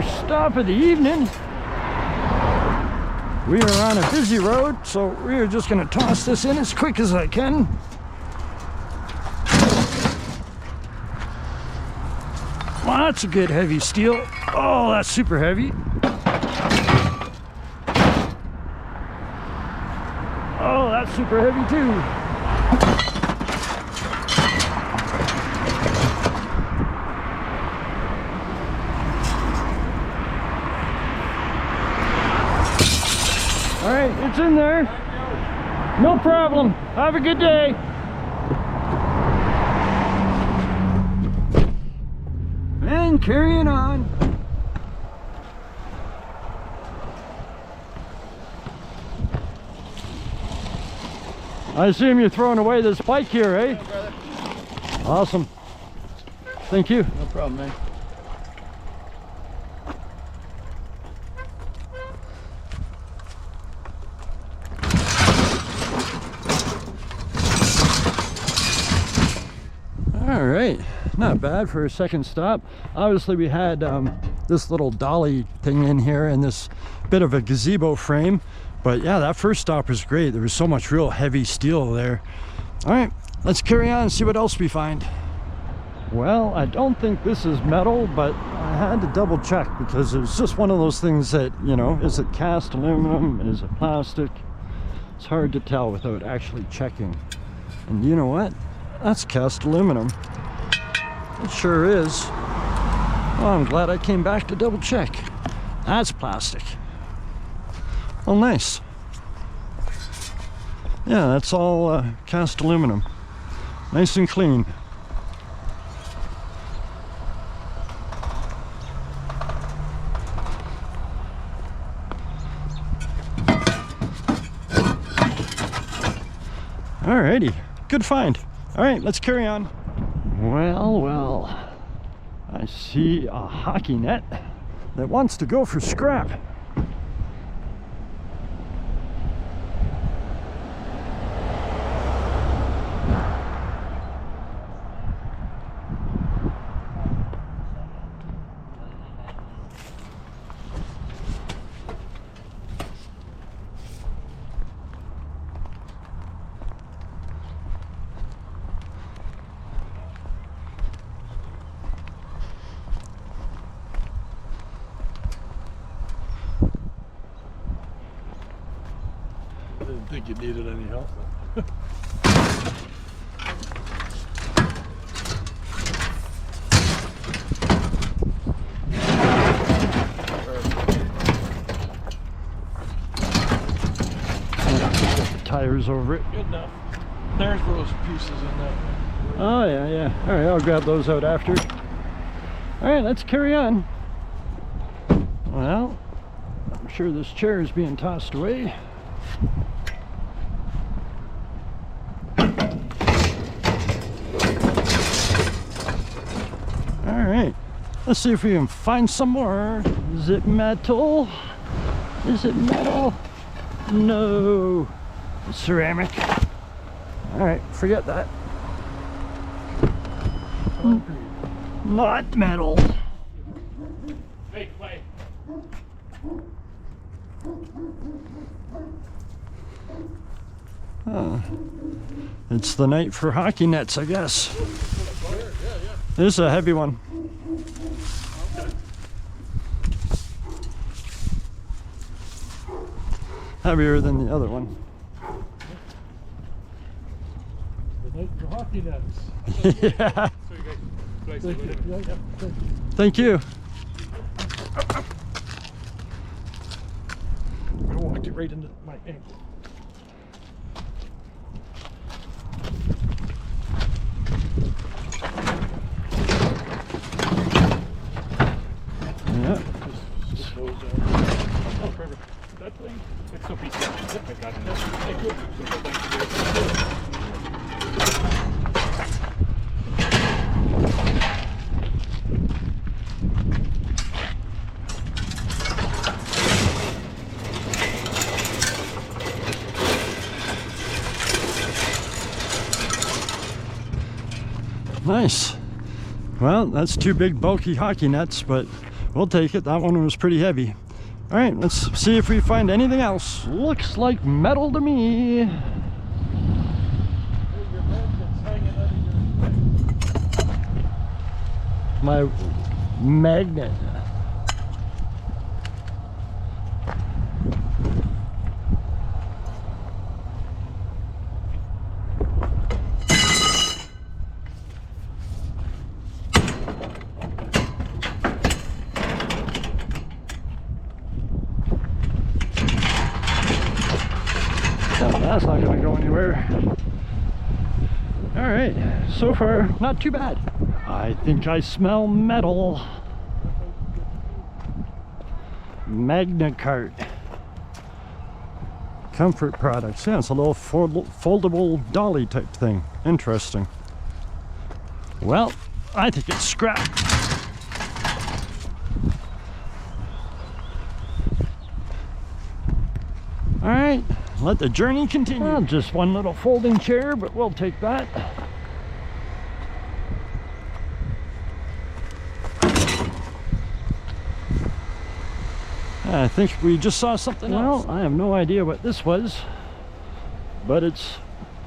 first stop of the evening. We are on a busy road, so we are just going to toss this in as quick as I can. Well, that's a good heavy steel. Oh, that's super heavy. Oh, that's super heavy too. All right, it's in there. No problem. Have a good day. And carrying on. I assume you're throwing away this bike here, eh? Yeah, brother. Awesome. Thank you. No problem, man. All right, not bad for a second stop. Obviously we had this little dolly thing in here and this bit of a gazebo frame, but yeah, that first stop was great. There was so much real heavy steel there. All right, let's carry on and see what else we find. Well, I don't think this is metal, but I had to double check because it was just one of those things that, you know, is it cast aluminum, is it plastic? It's hard to tell without actually checking. And you know what? That's cast aluminum. It sure is. Oh, I'm glad I came back to double check. That's plastic. Oh, nice. Yeah, that's all cast aluminum. Nice and clean. Alrighty, good find. All right, let's carry on. Well, well, I see a hockey net that wants to go for scrap. I didn't think you needed any help. Tires over it. Good enough. There's those pieces in that. Oh yeah, yeah. All right, I'll grab those out after. All right, let's carry on. Well, I'm sure this chair is being tossed away. All right, let's see if we can find some more. Is it metal? Is it metal? No. It's ceramic. All right, forget that. Not metal. Hey, play. It's the night for hockey nets, I guess. This is a heavy one. Heavier than the other one. The night for hockey nets. Yeah. So you guys, do I say what it is? Thank you. I walked it right into my ankle. Yeah. Just goes oh, perfect. That thing, it's so piece of I got it. Thank you. So thank you. Nice. Well, that's two big bulky hockey nets, but we'll take it. That one was pretty heavy. All right, let's see if we find anything else. Looks like metal to me. My magnet. That's not going to go anywhere. All right, so far not too bad. I think I smell metal. Magnacart. Comfort products. Yeah, it's a little foldable dolly type thing. Interesting. Well, I think it's scrap. All right, let the journey continue. Well, just one little folding chair, but we'll take that. I think we just saw something else. Well, I have no idea what this was, but it's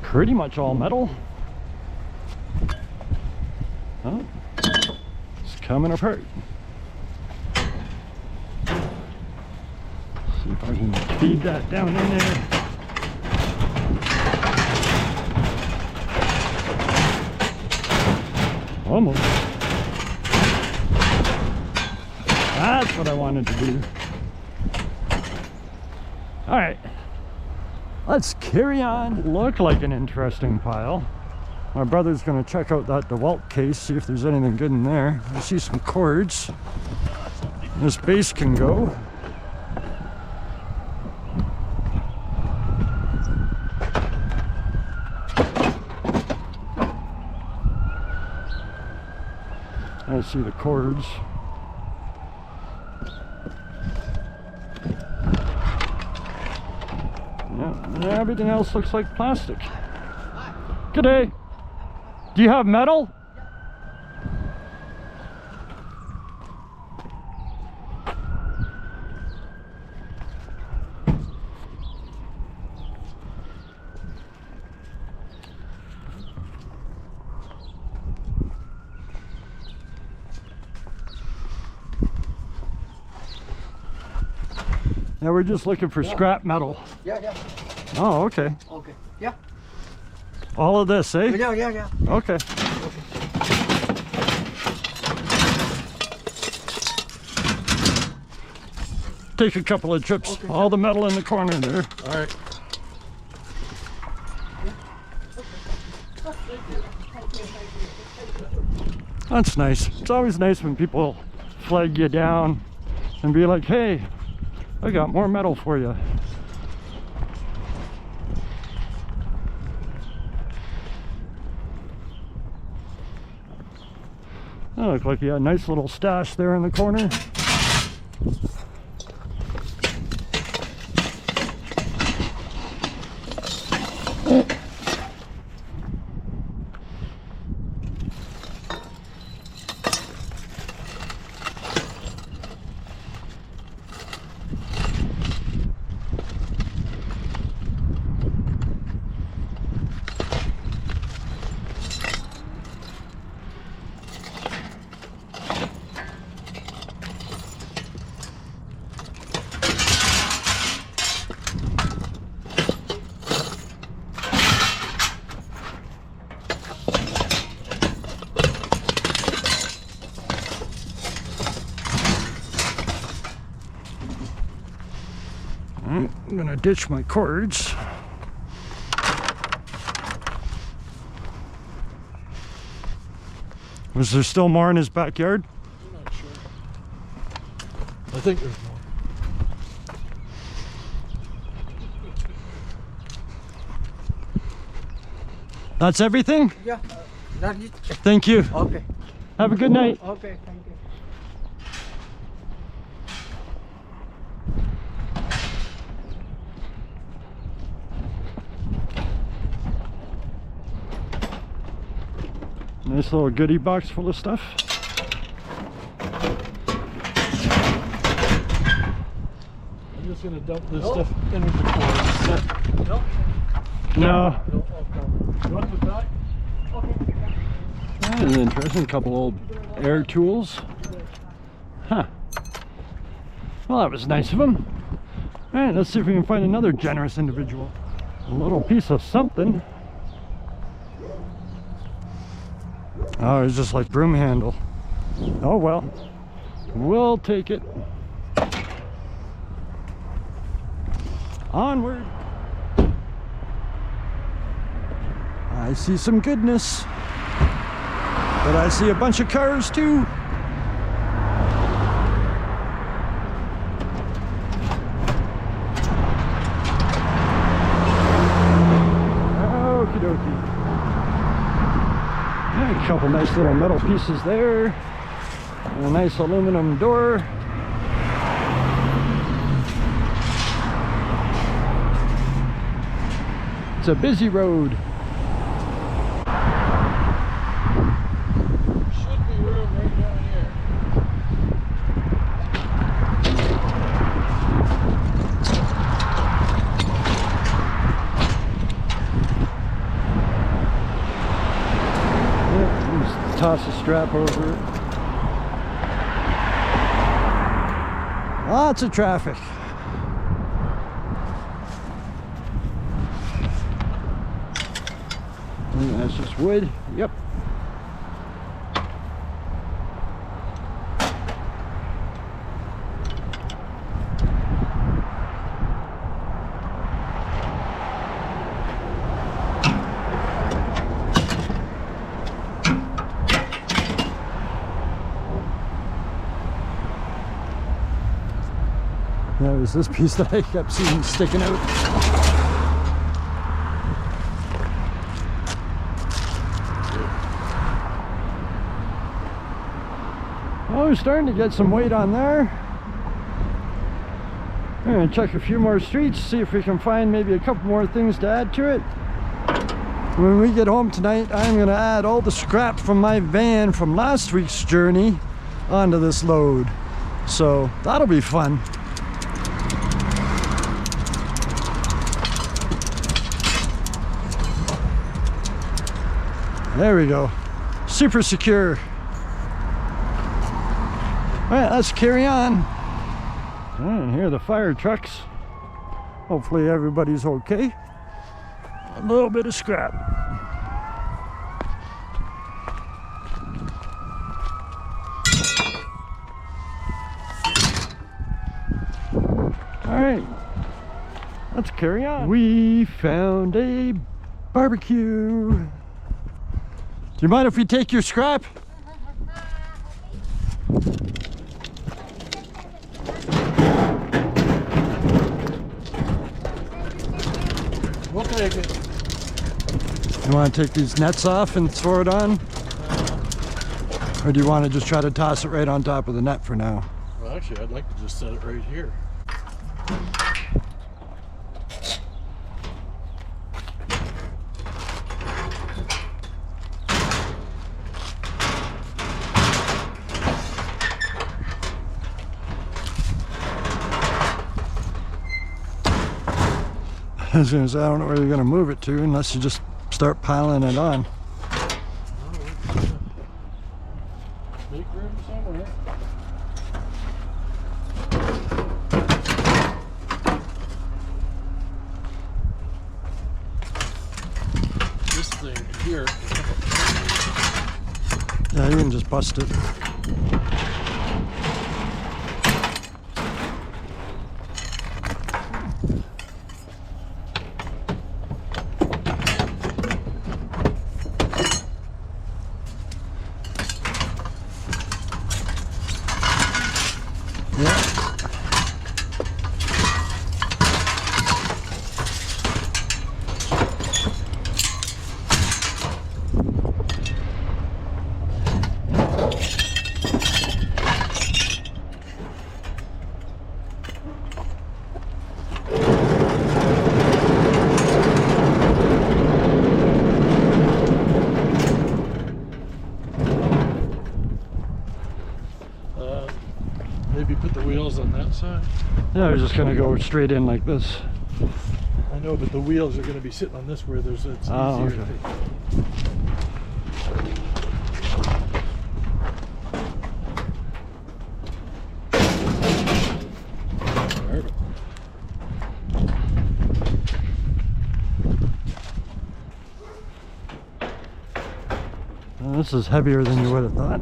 pretty much all metal. Oh, it's coming apart. See if I can feed that down in there. Almost. That's what I wanted to do. All right, let's carry on. Look like an interesting pile. My brother's gonna check out that DeWalt case, see if there's anything good in there. I see some cords. This base can go. I see the cords. Yeah, everything else looks like plastic. Good day. Do you have metal? Yeah, we're just looking for scrap metal. Yeah. Oh, okay. Okay. Yeah. All of this, eh? Yeah. Okay. Take a couple of trips. Okay. All the metal in the corner there. All right. That's nice. It's always nice when people flag you down and be like, hey, I got more metal for you. That looked like you had a nice little stash there in the corner. I'm gonna ditch my cords. Was there still more in his backyard? I'm not sure. I think there's more. That's everything? Yeah, that's it. Thank you. Okay. Have a good night. Okay, thank you. Nice little goodie box full of stuff. just gonna dump this stuff in with the cords. No? No. You want the back? Okay. That is interesting. Couple old air tools. Huh. Well, that was nice of him. All right, let's see if we can find another generous individual. A little piece of something. Oh, it's just like broom handle. Oh well, we'll take it. Onward. I see some goodness, but I see a bunch of cars too. Okie dokie. Yeah, a couple nice little metal pieces there. And a nice aluminum door. It's a busy road. Should be room right down here. Yeah, just toss a strap over it. Lots of traffic. And that's just wood. Yep. That was this piece that I kept seeing sticking out. Oh, we're starting to get some weight on there. I'm gonna check a few more streets, see if we can find maybe a couple more things to add to it. When we get home tonight, I'm gonna add all the scrap from my van from last week's journey onto this load. So that'll be fun. There we go. Super secure. All right, let's carry on. And here are the fire trucks. Hopefully everybody's okay. A little bit of scrap. All right, let's carry on. We found a barbecue. Do you mind if we take your scrap? We'll take it. You want to take these nets off and throw it on? Or do you want to just try to toss it right on top of the net for now? Well, actually, I'd like to just set it right here. I was gonna say, I don't know where you're gonna move it to unless you just start piling it on. Make room somewhere. This thing here. Yeah, you can just bust it. the wheels on that side. Yeah, I was just gonna go straight in like this. I know, but the wheels are going to be sitting on this where it's easier. Okay. Perfect. This is heavier than you would have thought.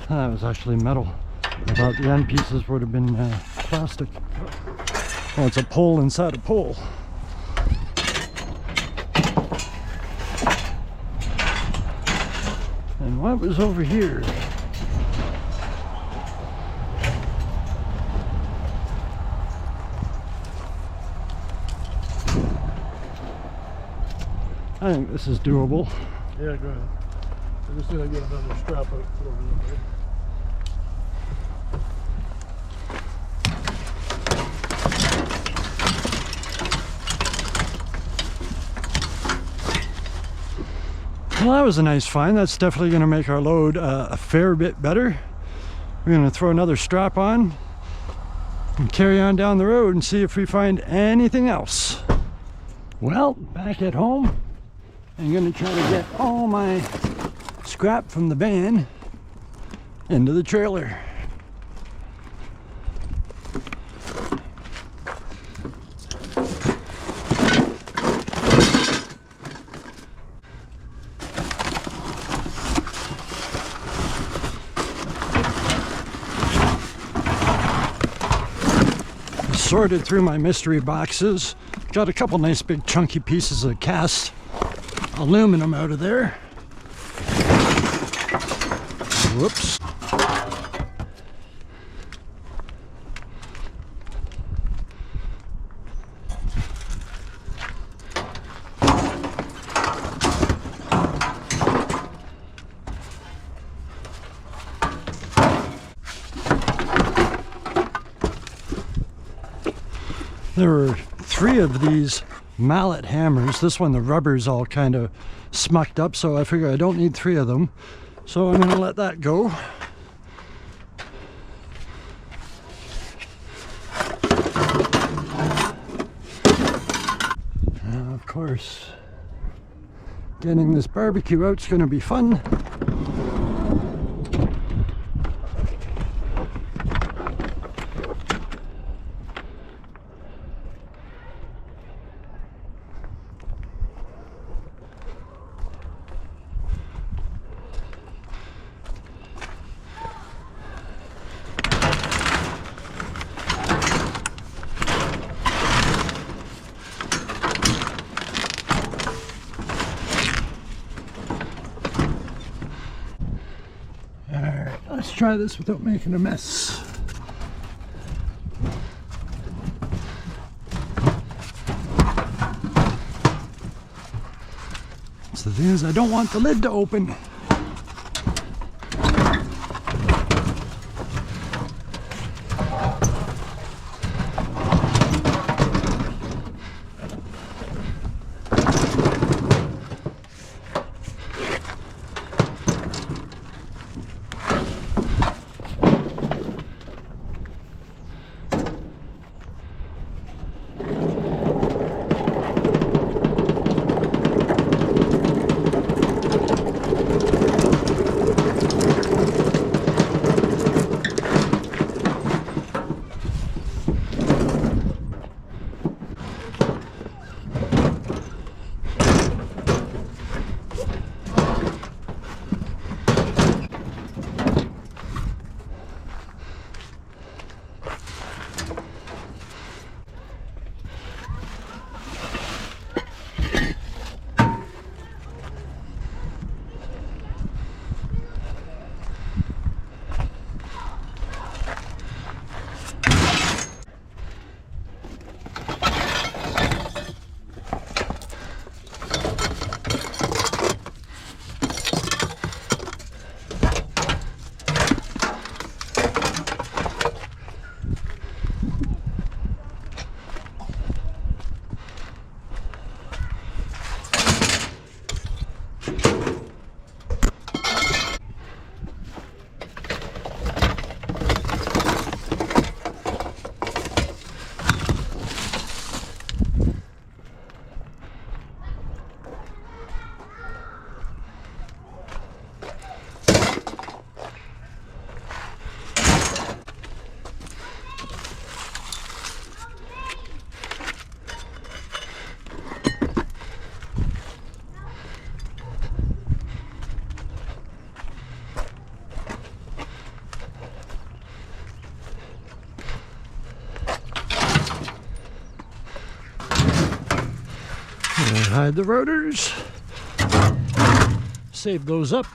That was actually metal. I thought the end pieces would have been plastic. Oh, it's a pole inside a pole. And what was over here? I think this is doable. Yeah, go ahead. I'm just going to get another strap out. Put over there. Well, that was a nice find. That's definitely going to make our load a fair bit better. We're going to throw another strap on and carry on down the road and see if we find anything else. Well, back at home, I'm going to try to get all my scrap from the van into the trailer. Sorted through my mystery boxes. Got a couple nice big chunky pieces of cast aluminum out of there. Whoops. There were 3 of these mallet hammers. This one, the rubber's all kind of smucked up, so I figure I don't need 3 of them. So I'm going to let that go. Now, of course, getting this barbecue out's going to be fun. Let's try this without making a mess. So the thing is, I don't want the lid to open. hide the rotors. Save those up.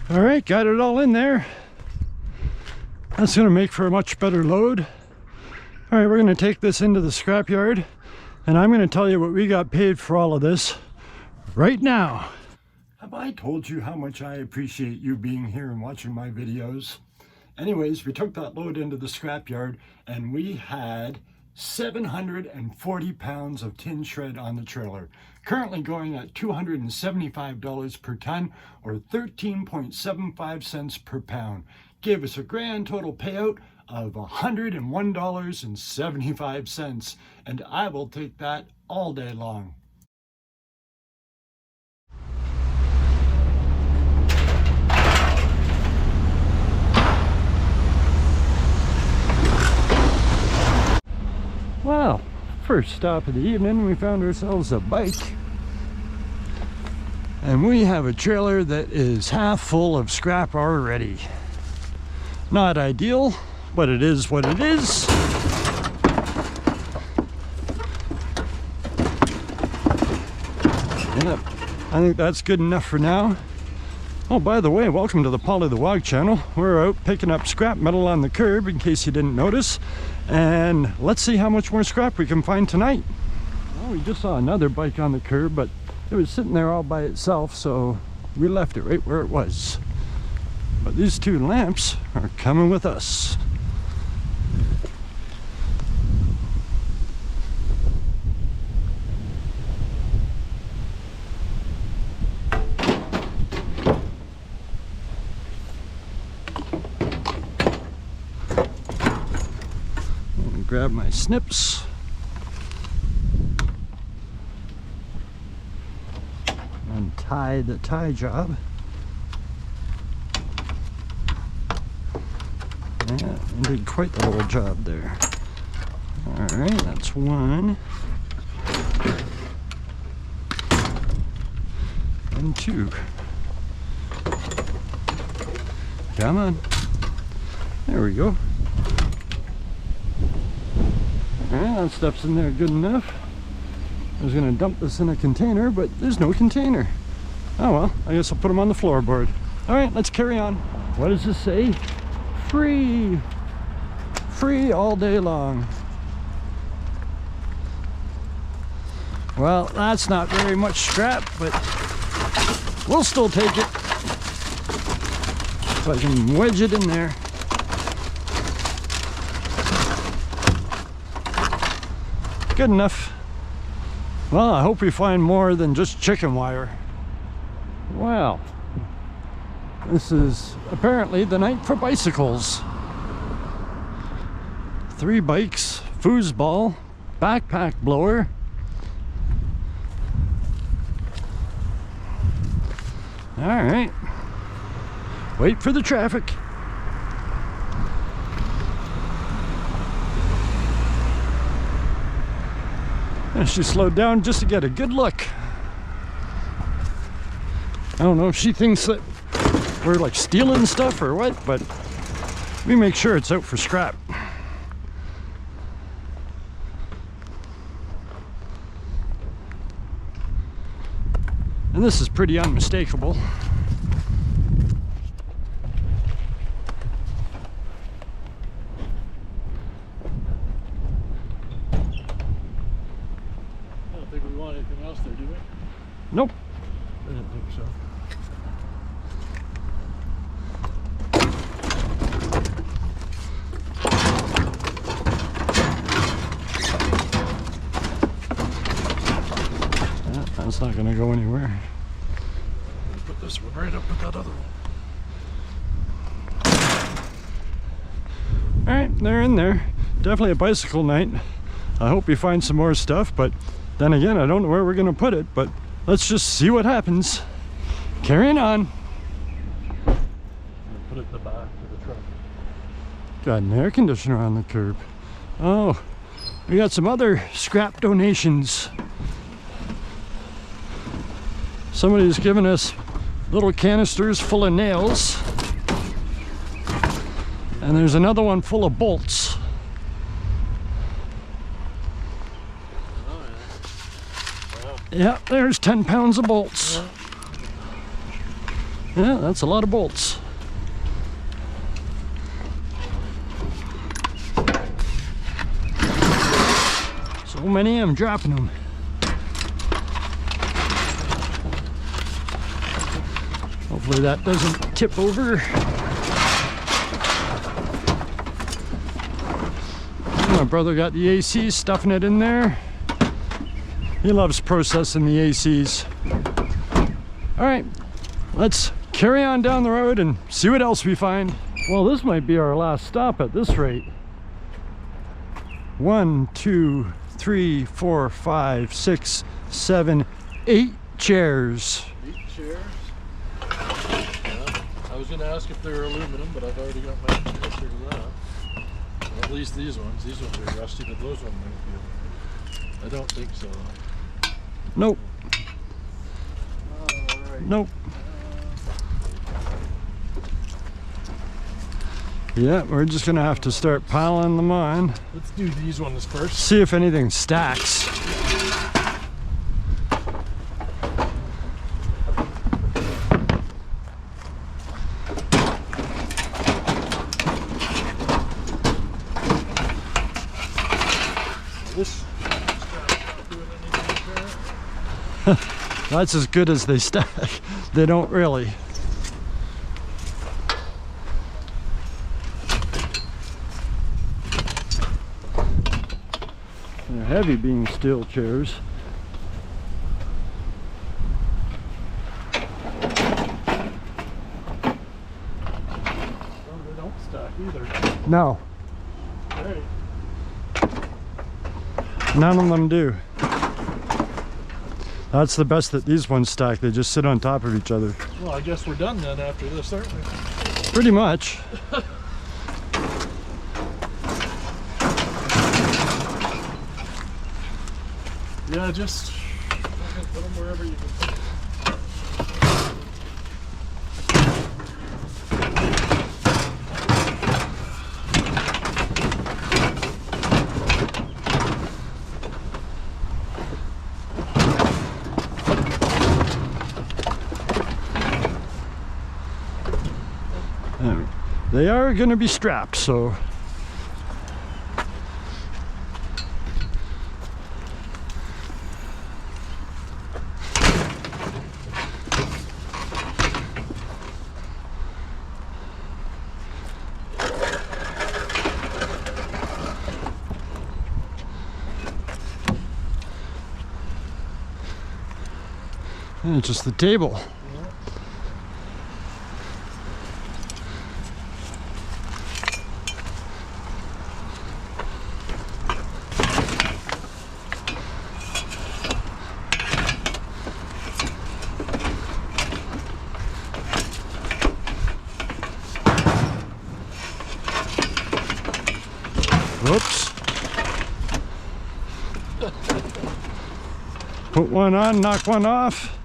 All right, got it all in there. That's gonna make for a much better load. All right, we're gonna take this into the scrapyard, and I'm gonna tell you what we got paid for all of this right now. Have I told you how much I appreciate you being here and watching my videos? Anyways, we took that load into the scrapyard, and we had 740 pounds of tin shred on the trailer, currently going at $275 per ton, or 13.75 cents per pound. Gave us a grand total payout of $101.75, and I will take that all day long. Well, first stop of the evening, we found ourselves a bike. And we have a trailer that is half full of scrap already. Not ideal, but it is what it is. Yep, I think that's good enough for now. Oh, by the way, welcome to the Polly the Wog channel. We're out picking up scrap metal on the curb, in case you didn't notice. And let's see how much more scrap we can find tonight. Well, we just saw another bike on the curb, but it was sitting there all by itself, so we left it right where it was. But these two lamps are coming with us. Grab my snips. Untie the tie job. Yeah, I did quite the little job there. Alright, that's one. And two. Come on. There we go. Alright, that stuff's in there good enough. I was going to dump this in a container, but there's no container. Oh well, I guess I'll put them on the floorboard. Alright, let's carry on. What does this say? Free! Free all day long. Well, that's not very much scrap, but we'll still take it. So I can wedge it in there. Good enough. Well, I hope we find more than just chicken wire. Wow. This is apparently the night for bicycles. 3 bikes, foosball, backpack blower. All right. Wait for the traffic. And she slowed down just to get a good look. I don't know if she thinks that we're like stealing stuff or what, but we make sure it's out for scrap. And this is pretty unmistakable. Anything else there, do we? Nope. I didn't think so. That's not going to go anywhere. this one right up with that other one. All right, they're in there. Definitely a bicycle night. I hope we find some more stuff, but then again, I don't know where we're gonna put it, but let's just see what happens. Carrying on. Put it in the back of the truck. Got an air conditioner on the curb. Oh, we got some other scrap donations. Somebody's given us little canisters full of nails. And there's another one full of bolts. Oh, yeah. Wow. Yeah, there's 10 pounds of bolts. Yeah, that's a lot of bolts. So many, I'm dropping them. Hopefully that doesn't tip over. My brother got the AC, stuffing it in there. He loves processing the ACs. All right, let's carry on down the road and see what else we find. Well, this might be our last stop at this rate. 1, 2, 3, 4, 5, 6, 7, 8 chairs. 8 chairs. Yeah. I was going to ask if they were aluminum, but I've already got my answer to that. Well, at least these ones. These ones are rusty, but those ones might be. I don't think so. Nope. All right. Nope. Yeah, we're just gonna have to start piling them on. Let's do these ones first. See if anything stacks. This. That's as good as they stack. They don't really. They're heavy being steel chairs. Oh, they don't stack either. No, Right. none of them do. That's the best that these ones stack. They just sit on top of each other. Well, I guess we're done then after this, aren't we? Pretty much. Yeah, just put them wherever you can. They are going to be strapped, so and it's just the table. Whoops. Put one on, knock one off.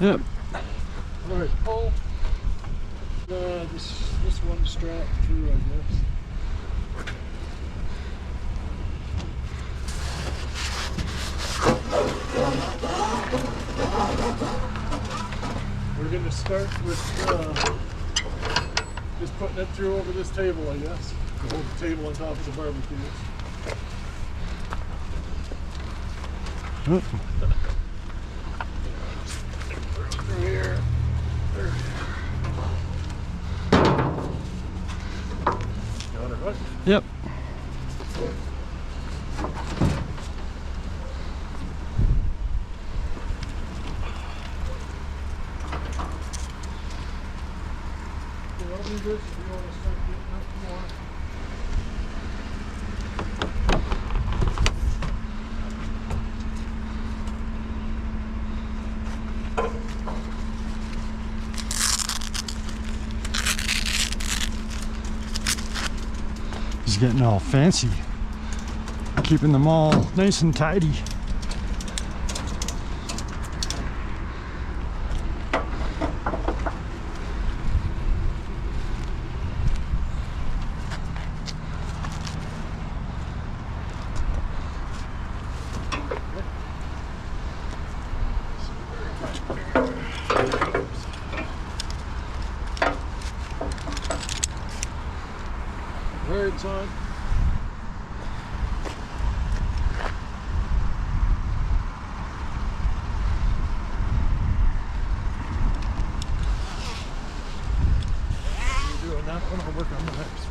Yep. All right, pull this one strap through, I guess. We're going to start with just putting it through over this table, I guess. Hold the table on top of the barbecue. Oh. Right. Yep. I'll do this if you want to start getting up more. He's getting all fancy, keeping them all nice and tidy. Alright, it's on. You're doing that one, I'll work on the next.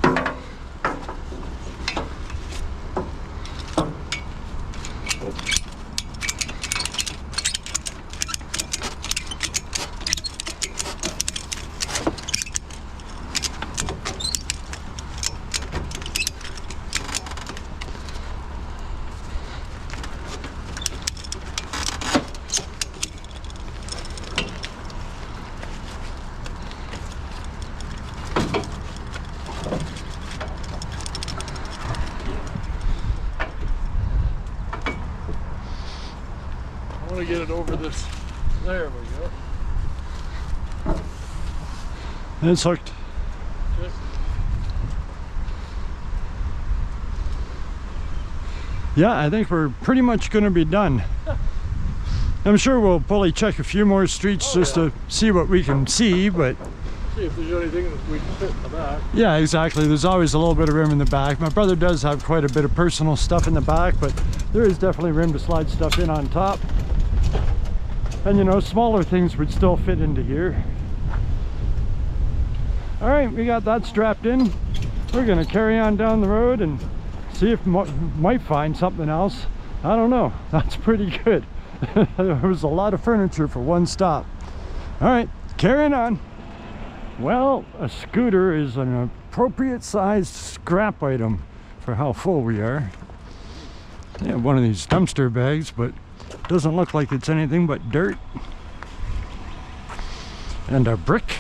I want to get it over this. There we go. It's hooked. Just Yeah, I think we're pretty much going to be done. I'm sure we'll probably check a few more streets just to see what we can see, but see if there's anything that we can fit in the back. yeah, exactly. There's always a little bit of room in the back. My brother does have quite a bit of personal stuff in the back, but there is definitely room to slide stuff in on top. And you know, smaller things would still fit into here. All right, we got that strapped in. We're gonna carry on down the road and see if we might find something else. I don't know. That's pretty good. There was a lot of furniture for one stop. All right, carrying on. Well, a scooter is an appropriate sized scrap item for how full we are. I have one of these dumpster bags, but doesn't look like it's anything but dirt and a brick.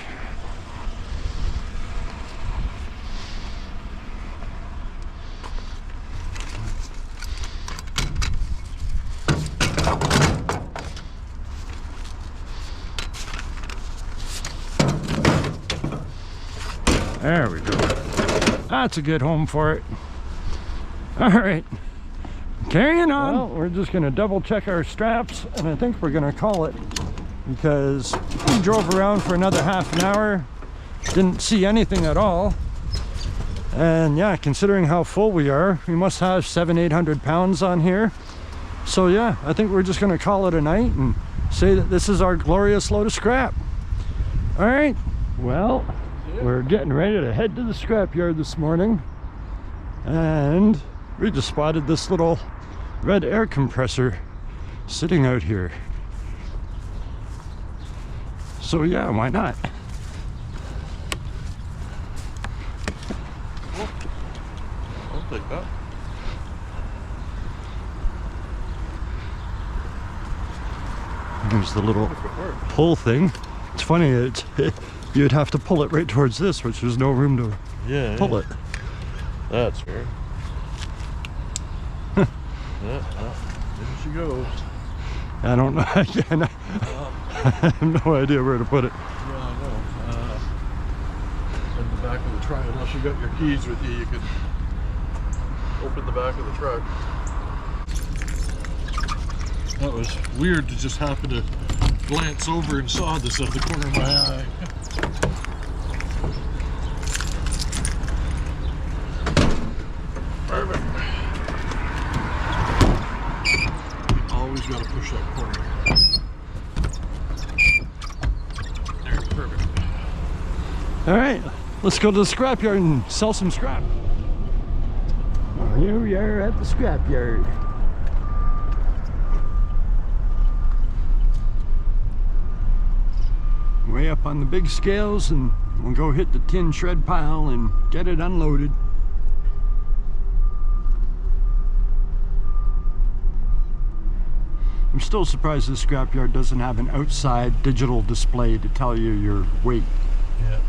There we go. That's a good home for it. All right, carrying on. Well, we're just gonna double check our straps, and I think we're gonna call it, because we drove around for another half an hour, didn't see anything at all. And yeah, considering how full we are, we must have 700-800 pounds on here. So yeah, I think we're just gonna call it a night and say that this is our glorious load of scrap. All right, well, we're getting ready to head to the scrapyard this morning, and we just spotted this little red air compressor sitting out here. So yeah, why not? I'll take that. There's the little pull thing. It's funny, you'd have to pull it right towards this, which there's no room to pull it. That's weird. There she goes. I don't know. Again, I have no idea where to put it. Yeah, I know. In the back of the truck, unless you got your keys with you, you could open the back of the truck. That was weird to just happen to glance over and saw this out of the corner of my eye. Perfect. Always got to push that corner. There, perfect. All right, let's go to the scrapyard and sell some scrap. Here we are at the scrapyard. Way up on the big scales, and we'll go hit the tin shred pile and get it unloaded. I'm still surprised this scrapyard doesn't have an outside digital display to tell you your weight. Yeah.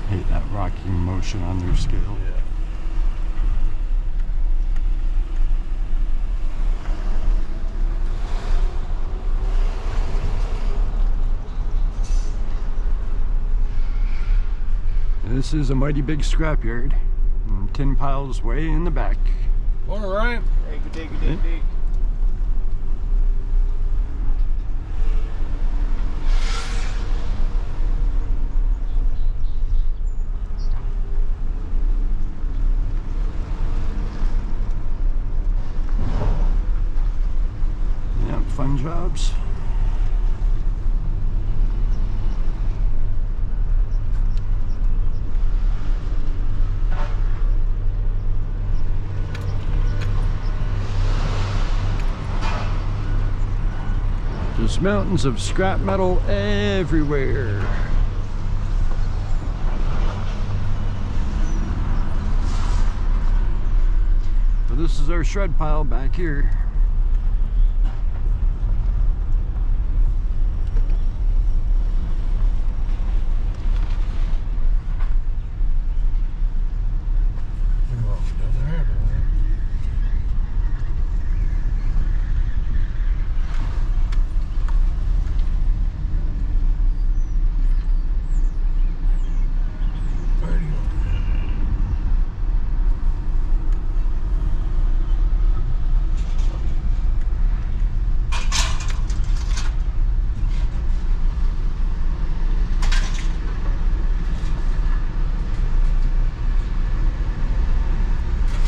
Hate that rocking motion on their scale. Yeah. This is a mighty big scrapyard. And tin piles way in the back. All right. Hey, good day, good day, good day. Yeah, fun jobs. There's mountains of scrap metal everywhere. So this is our shred pile back here.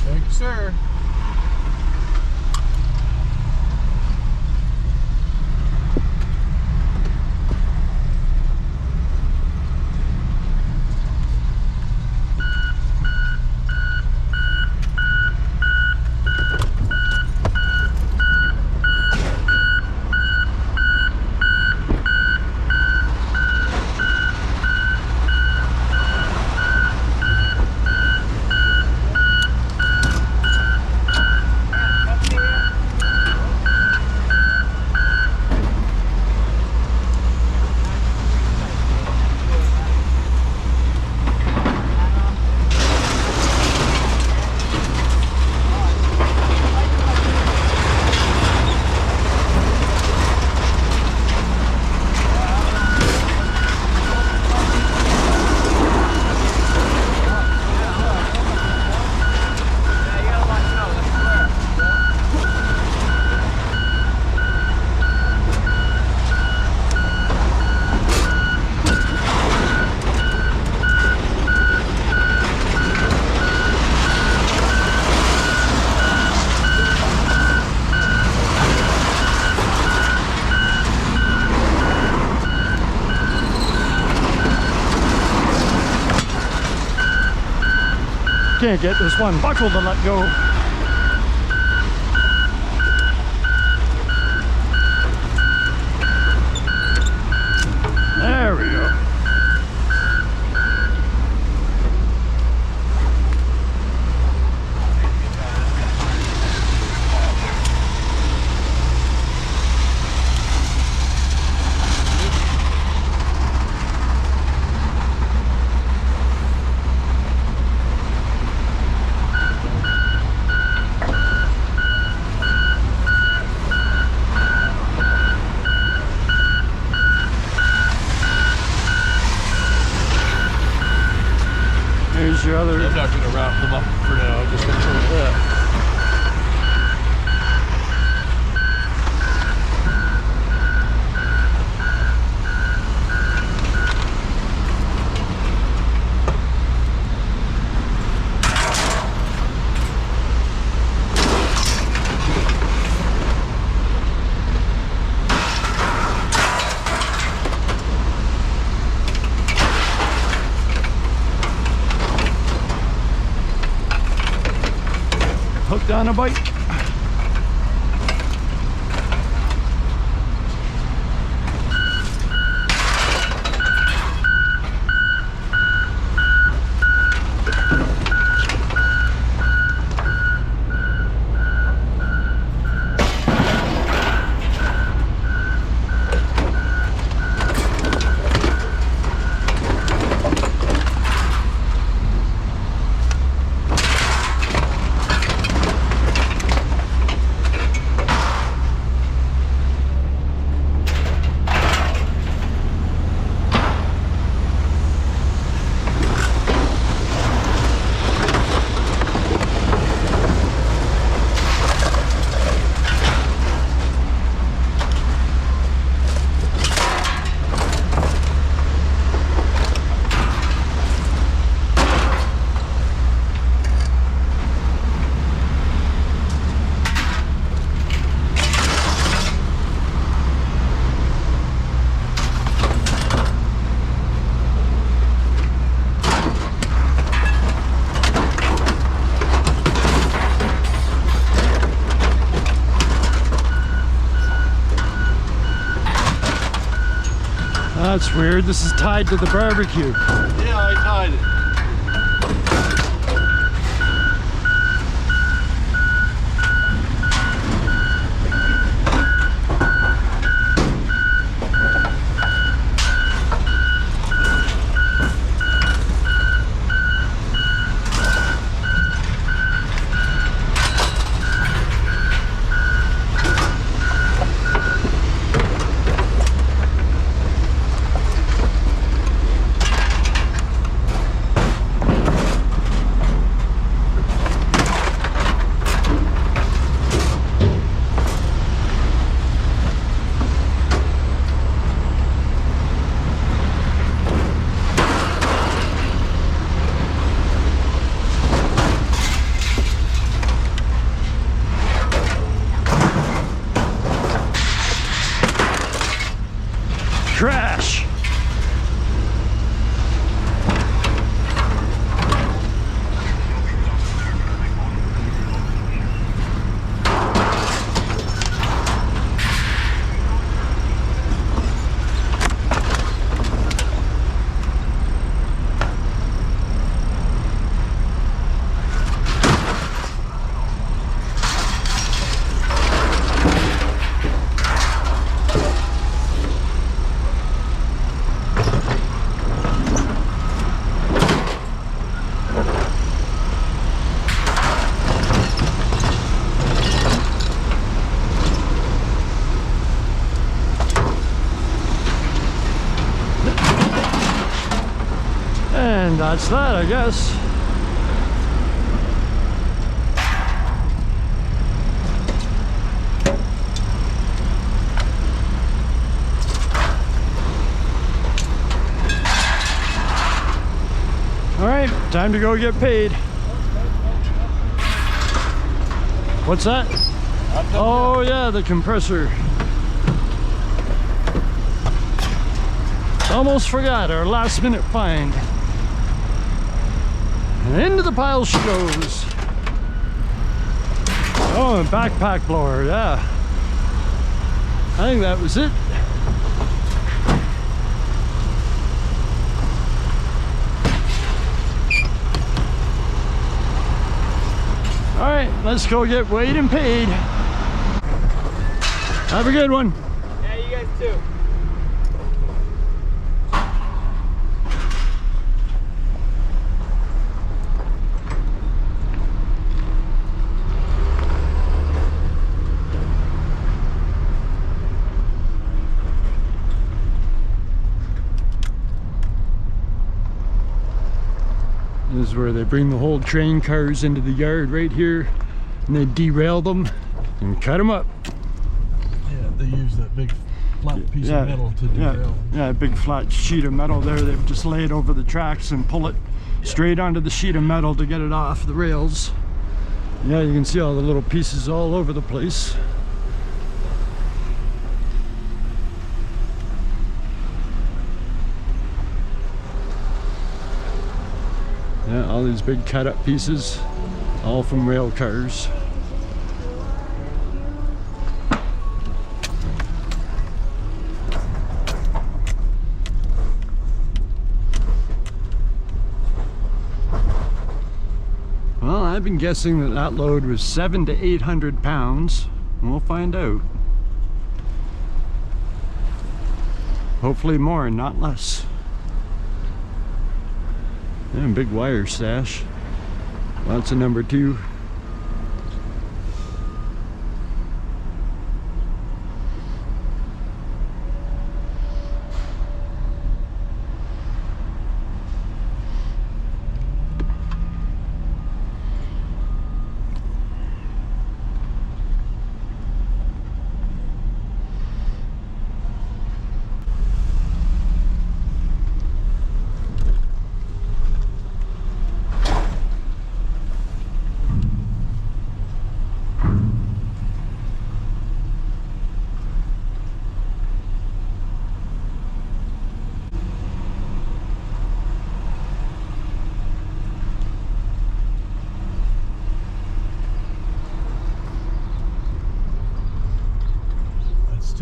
Thank you, sir. Can't get this one buckle to let go. There we go. Here's your other. I'm not going to wrap them up for now. I'm just going to turn that. down a bite. That's weird. This is tied to the barbecue. Yeah, I tied it. Crash! And that's that, I guess. All right, time to go get paid. What's that? Oh yeah, the compressor. Almost forgot our last minute find. And into the pile she goes. Oh, a backpack blower, yeah. I think that was it. All right, let's go get weighed and paid. Have a good one. Yeah, you guys too. This is where they bring the whole train cars into the yard right here, and they derail them and cut them up. Yeah, they use that big flat piece of metal to derail. Yeah, a big flat sheet of metal there. They've just lay it over the tracks and pull it straight onto the sheet of metal to get it off the rails. Yeah, you can see all the little pieces all over the place. Yeah, all these big cut up pieces, all from rail cars. I've been guessing that that load was 700 to 800 pounds. And we'll find out. Hopefully more, not less. And big wire stash. Lots of number 2.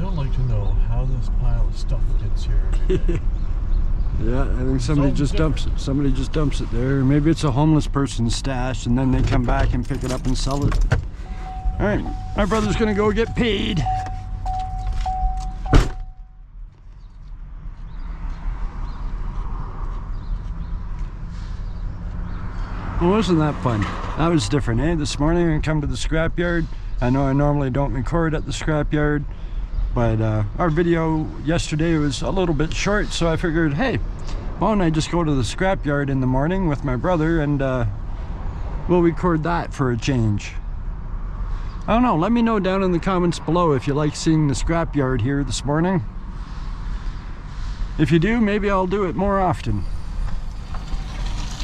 I'd like to know how this pile of stuff gets here every day. Yeah, I think somebody just dumps it. Somebody just dumps it there. Maybe it's a homeless person's stash and then they come back and pick it up and sell it. All right, my brother's gonna go get paid. Well, wasn't that fun? That was different, eh? This morning I come to the scrapyard. I know I normally don't record at the scrapyard, but our video yesterday was a little bit short, so I figured, hey, why don't I just go to the scrapyard in the morning with my brother and we'll record that for a change. I don't know, let me know down in the comments below if you like seeing the scrapyard here this morning. If you do, maybe I'll do it more often.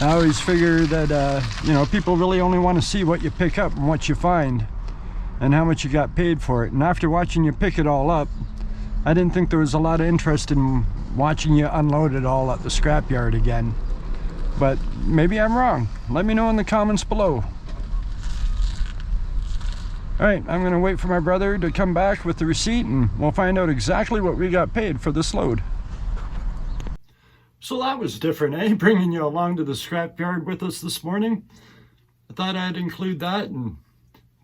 I always figure that, you know, people really only want to see what you pick up and what you find and how much you got paid for it. And after watching you pick it all up, I didn't think there was a lot of interest in watching you unload it all at the scrapyard again. But maybe I'm wrong. Let me know in the comments below. Alright, I'm going to wait for my brother to come back with the receipt and we'll find out exactly what we got paid for this load. So that was different, eh? Bringing you along to the scrapyard with us this morning. I thought I'd include that and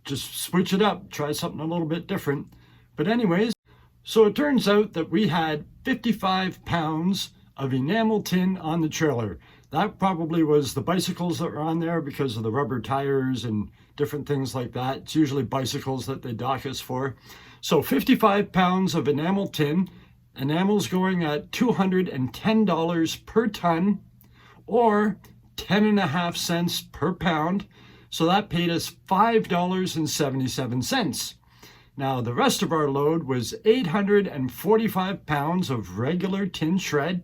just switch it up, try something a little bit different. But anyways, so it turns out that we had 55 pounds of enamel tin on the trailer. That probably was the bicycles that were on there because of the rubber tires and different things like that. It's usually bicycles that they dock us for. So 55 pounds of enamel tin. Enamel's going at $210 per ton or 10.5 cents per pound. So that paid us $5.77. Now the rest of our load was 845 pounds of regular tin shred.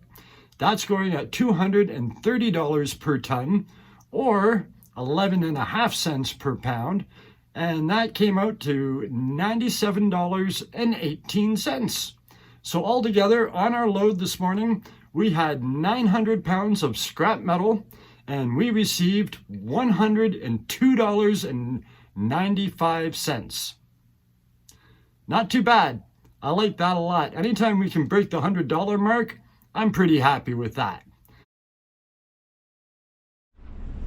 That's going at $230 per ton or 11.5 cents per pound. And that came out to $97.18. So altogether on our load this morning, we had 900 pounds of scrap metal and we received $102.95. Not too bad. I like that a lot. Anytime we can break the $100 mark, I'm pretty happy with that.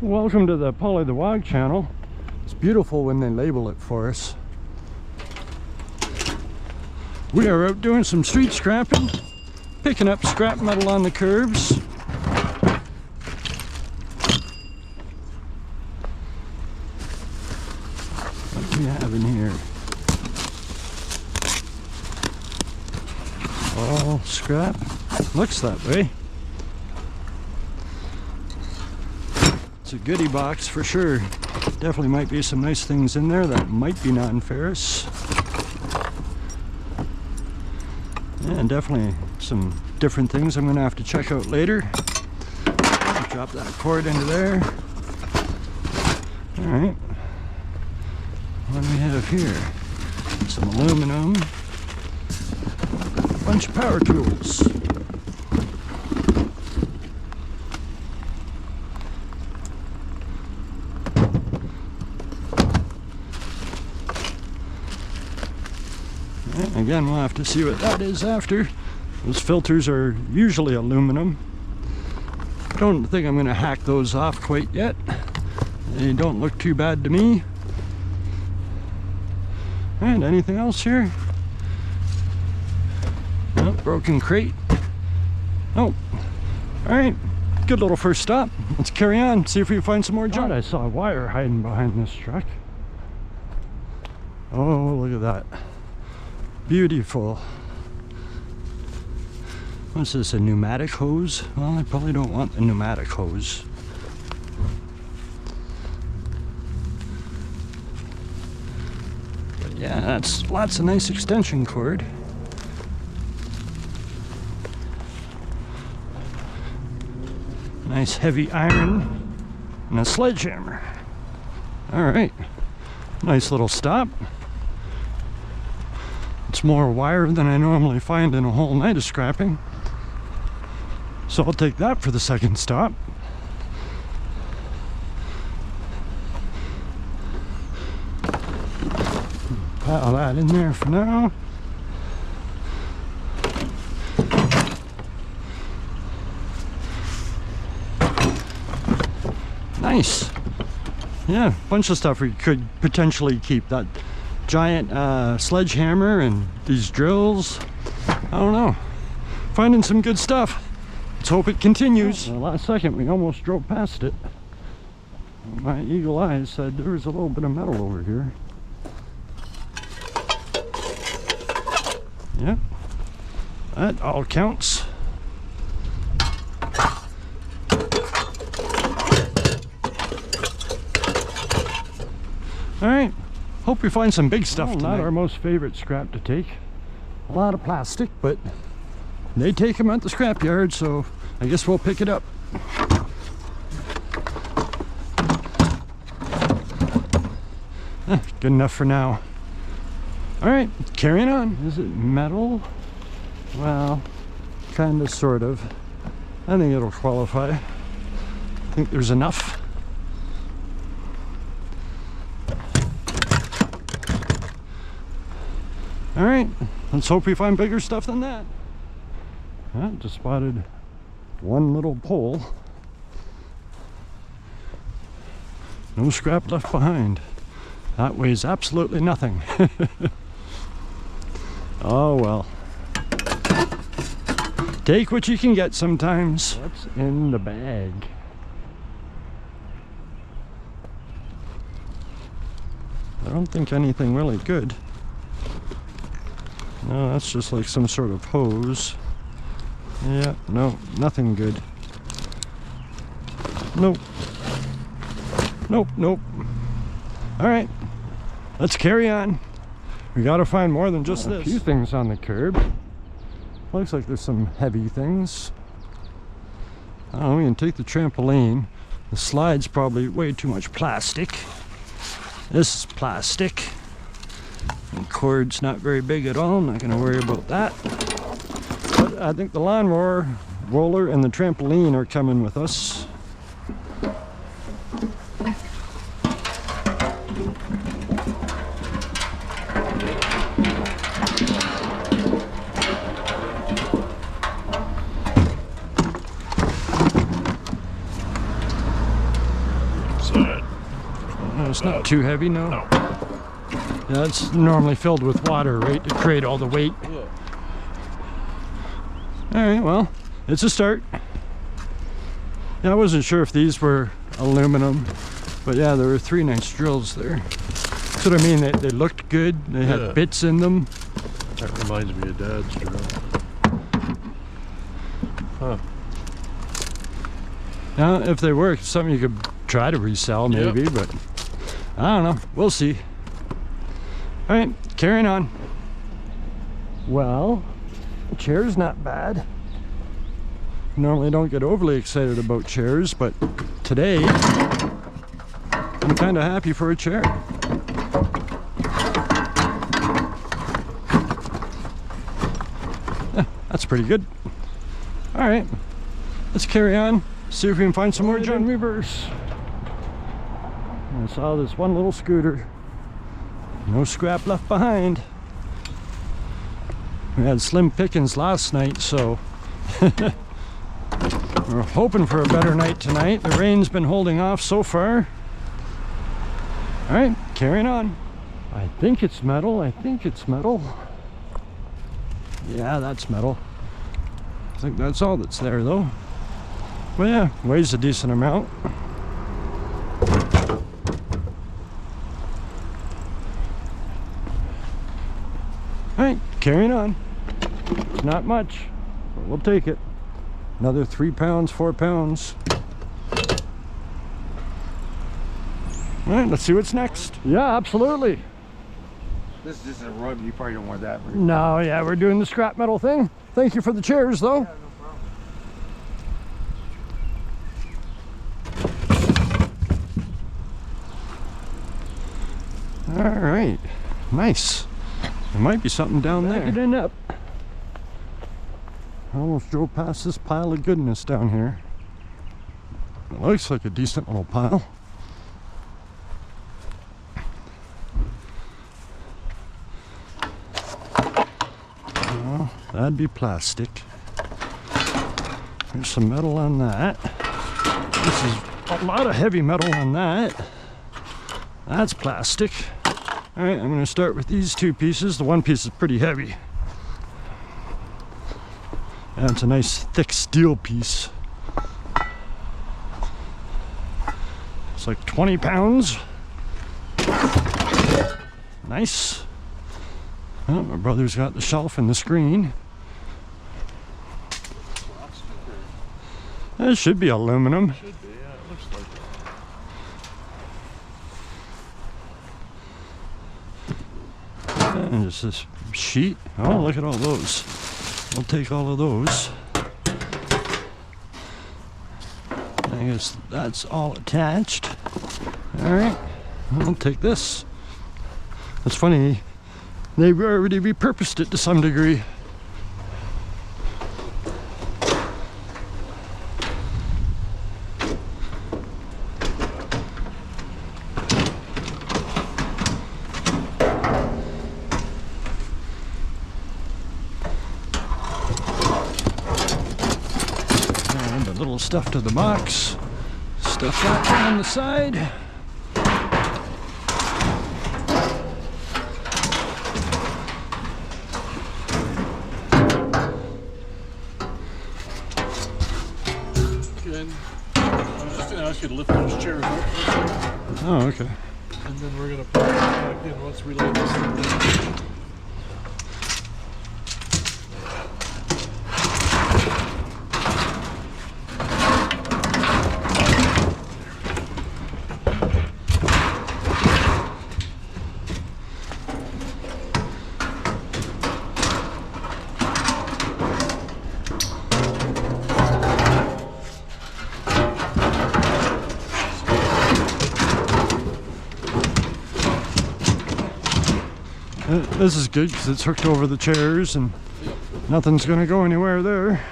Welcome to the Polly the Wog channel. It's beautiful when they label it for us. We are out doing some street scrapping, picking up scrap metal on the curbs. What do we have in here? All scrap. Looks that way. It's a goodie box for sure. Definitely might be some nice things in there that might be non-ferrous. Yeah, and definitely some different things I'm going to have to check out later. Drop that cord into there. Alright. What do we have here? Some aluminum. A bunch of power tools. Again, we'll have to see what that is after. Those filters are usually aluminum. Don't think I'm going to hack those off quite yet. They don't look too bad to me. And anything else here? Oh, broken crate. Oh, all right. Good little first stop. Let's carry on, see if we can find some more junk. I saw a wire hiding behind this truck. Oh, look at that. Beautiful. What's this, a pneumatic hose? Well, I probably don't want the pneumatic hose. But yeah, that's lots of nice extension cord. Nice heavy iron and a sledgehammer. All right, nice little stop. It's more wire than I normally find in a whole night of scrapping. So I'll take that for the second stop. Pile that in there for now. Nice. Yeah, a bunch of stuff we could potentially keep. That giant sledgehammer and these drills. I don't know. Finding some good stuff. Let's hope it continues. The last second we almost drove past it. My eagle eyes said there was a little bit of metal over here. Yeah, that all counts. All right, hope we find some big stuff tonight. Not our most favorite scrap to take. A lot of plastic, but they take them at the scrapyard, so I guess we'll pick it up. Good enough for now. All right, carrying on. Is it metal? Well, kind of, sort of. I think it'll qualify. I think there's enough. All right, let's hope we find bigger stuff than that. Just spotted one little pole. No scrap left behind. That weighs absolutely nothing. Oh well. Take what you can get sometimes. What's in the bag? I don't think anything really good. No, that's just like some sort of hose. Yeah, no, nothing good. Nope. Nope, nope. All right, let's carry on. We gotta find more than just this. A few things on the curb. Looks like there's some heavy things. Oh, we can take the trampoline. The slide's probably way too much plastic. This is plastic. The cord's not very big at all. I'm not gonna worry about that. But I think the lawnmower, roller, and the trampoline are coming with us. It's not too heavy, no. Yeah, it's normally filled with water, right, to create all the weight. Yeah. All right, well, it's a start. Yeah, I wasn't sure if these were aluminum, but yeah, there were 3 nice drills there. That's what I mean, they looked good. They had bits in them. That reminds me of Dad's drill. Huh. Now, if they work, it's something you could try to resell maybe, but I don't know. We'll see. All right, carrying on. Well, the chair's not bad. Normally don't get overly excited about chairs, but today I'm kind of happy for a chair. Yeah, that's pretty good. All right, let's carry on. See if we can find some more junk. In reverse. I saw this one little scooter. No scrap left behind. We had slim pickings last night, so we're hoping for a better night tonight. The rain's been holding off so far. All right, carrying on. I think it's metal. I think it's metal. Yeah, that's metal. I think that's all that's there though. Well, yeah, weighs a decent amount. All right, carrying on. It's not much, but we'll take it. Another 3 pounds, 4 pounds. All right, let's see what's next. Yeah, absolutely. This is just a rub. You probably don't want that. No, yeah, we're doing the scrap metal thing. Thank you for the chairs, though. Yeah, no problem. All right, nice. There might be something down there. Back it in up. I almost drove past this pile of goodness down here. It looks like a decent little pile. Oh, that'd be plastic. There's some metal on that. This is a lot of heavy metal on that. That's plastic. All right, I'm going to start with these 2 pieces. The one piece is pretty heavy. And it's a nice thick steel piece. It's like 20 pounds. Nice. Oh, my brother's got the shelf and the screen. It should be aluminum. Should be, yeah, it looks like it. And just this sheet. Oh, look at all those. I'll take all of those. I guess that's all attached. All right, I'll take this. That's funny. They've already repurposed it to some degree. And a little stuff to the box. Stuff that on the side. And I was just going to ask you to lift those chairs up, Oh, okay. and then we're going to put it back in once we lay this thing down. This is good because it's hooked over the chairs and nothing's going to go anywhere there.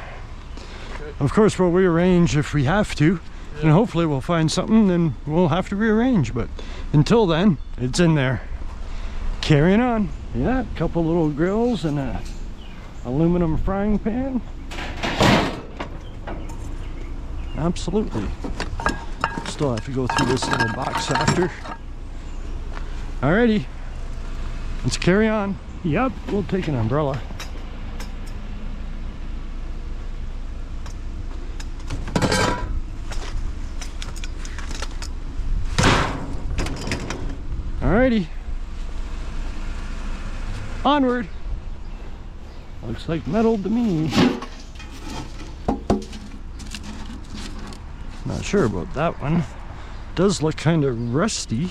Okay. Of course, we'll rearrange if we have to, and hopefully we'll find something and we'll have to rearrange, but until then, it's in there. Carrying on. Yeah, a couple little grills and a aluminum frying pan. Absolutely. Still have to go through this little box after. Alrighty. Let's carry on. Yep, we'll take an umbrella. Alrighty. Onward. Looks like metal to me. Not sure about that one. Does look kind of rusty.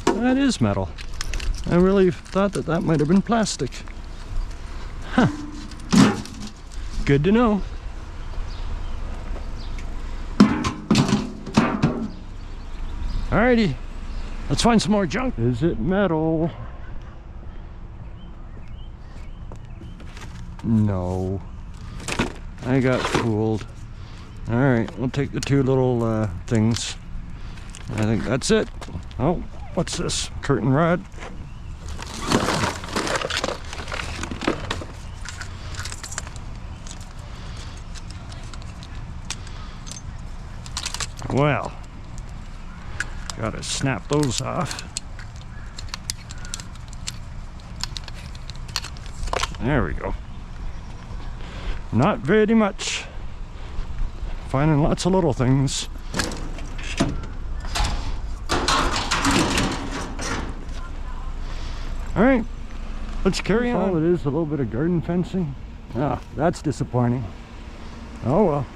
That is metal. I really thought that that might have been plastic. Huh. Good to know. Alrighty, let's find some more junk. Is it metal? No. I got fooled. Alright, we'll take the 2 little things. I think that's it. Oh, what's this? Curtain rod. Well, Gotta snap those off. There we go. Not very much. Finding lots of little things. All right, let's carry on. All it is, a little bit of garden fencing. Ah, that's disappointing. Oh well.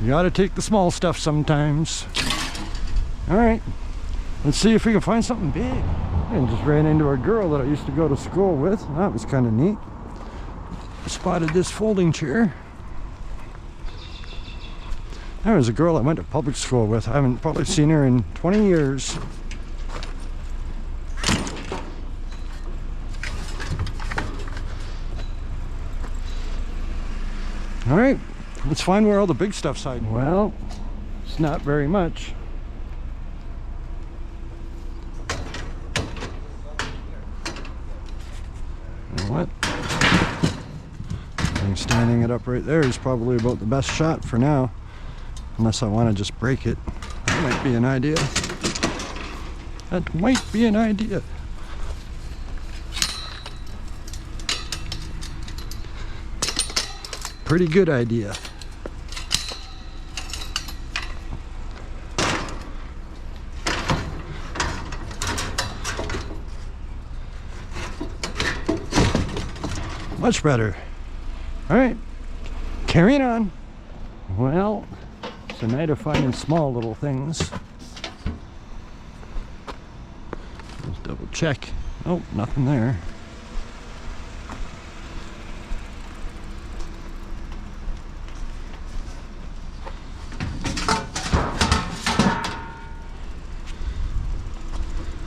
You gotta take the small stuff sometimes. All right, let's see if we can find something big. And just ran into a girl that I used to go to school with. That was kind of neat. Spotted this folding chair. There was a girl I went to public school with. I haven't probably seen her in 20 years. All right, let's find where all the big stuff's hiding. Well, it's not very much. You know what? I think standing it up right there is probably about the best shot for now. Unless I want to just break it. That might be an idea. That might be an idea. Pretty good idea. Much better. All right, carrying on. Well, it's a night of finding small little things. Let's double check. Oh, nothing there.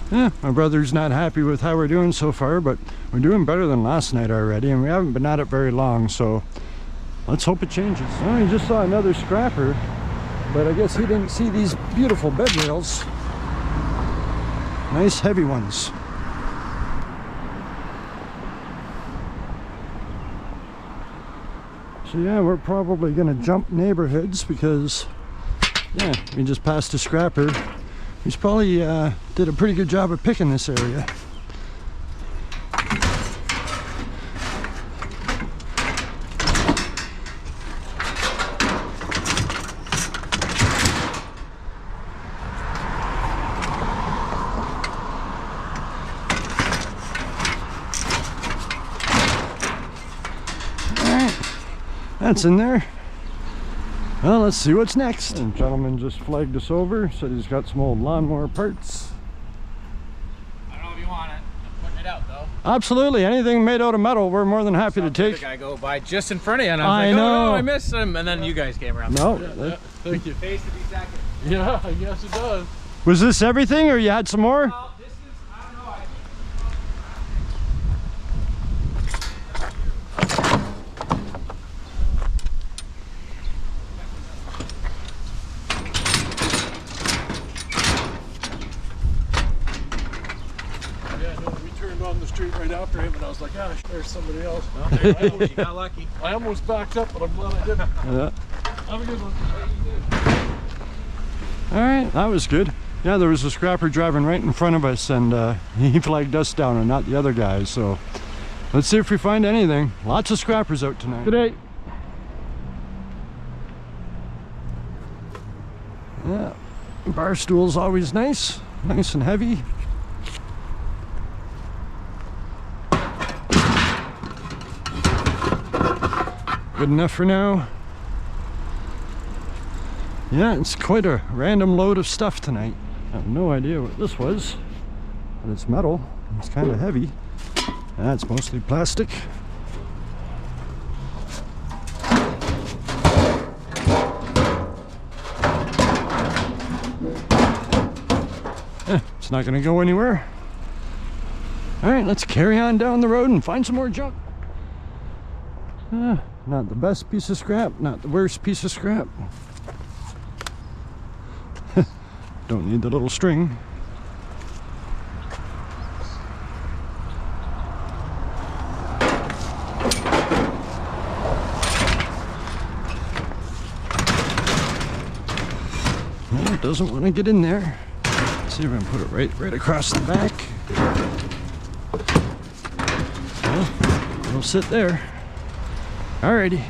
Yeah, my brother's not happy with how we're doing so far, but we're doing better than last night already, and we haven't been at it very long, so let's hope it changes. Well, he just saw another scrapper, but I guess he didn't see these beautiful bed rails. Nice heavy ones. So yeah, we're probably gonna jump neighborhoods because, yeah, we just passed a scrapper. He's probably did a pretty good job of picking this area. All right, that's in there. Well, let's see what's next. And gentleman just flagged us over, said he's got some old lawnmower parts. I don't know if you want it. I'm putting it out though. Absolutely, anything made out of metal, we're more than happy to take. The guy go by just in front of you, and I was I like, know. oh no, I missed him, and then you guys came around. No, Thank you. Pays to be second. Yeah, I guess it does. was this everything, or you had some more? Well, this is, I don't know. Yeah, no, we turned on the street right after him, and I was like, ah, there's somebody else. Well, there you go. You got lucky. I almost backed up, but I'm glad I didn't. Yeah. Have a good one. All right, that was good. Yeah, there was a scrapper driving right in front of us, and he flagged us down and not the other guys. So let's see if we find anything. Lots of scrappers out tonight. Good day. Yeah, bar stool's always nice, nice and heavy. Good enough for now. Yeah, it's quite a random load of stuff tonight. I have no idea what this was, but it's metal. It's kind of heavy. That's mostly plastic. It's not gonna go anywhere. All right, let's carry on down the road and find some more junk. Not the best piece of scrap, not the worst piece of scrap. Don't need the little string. it doesn't want to get in there. Let's see if I can put it right across the back. Well, it'll sit there. Alrighty.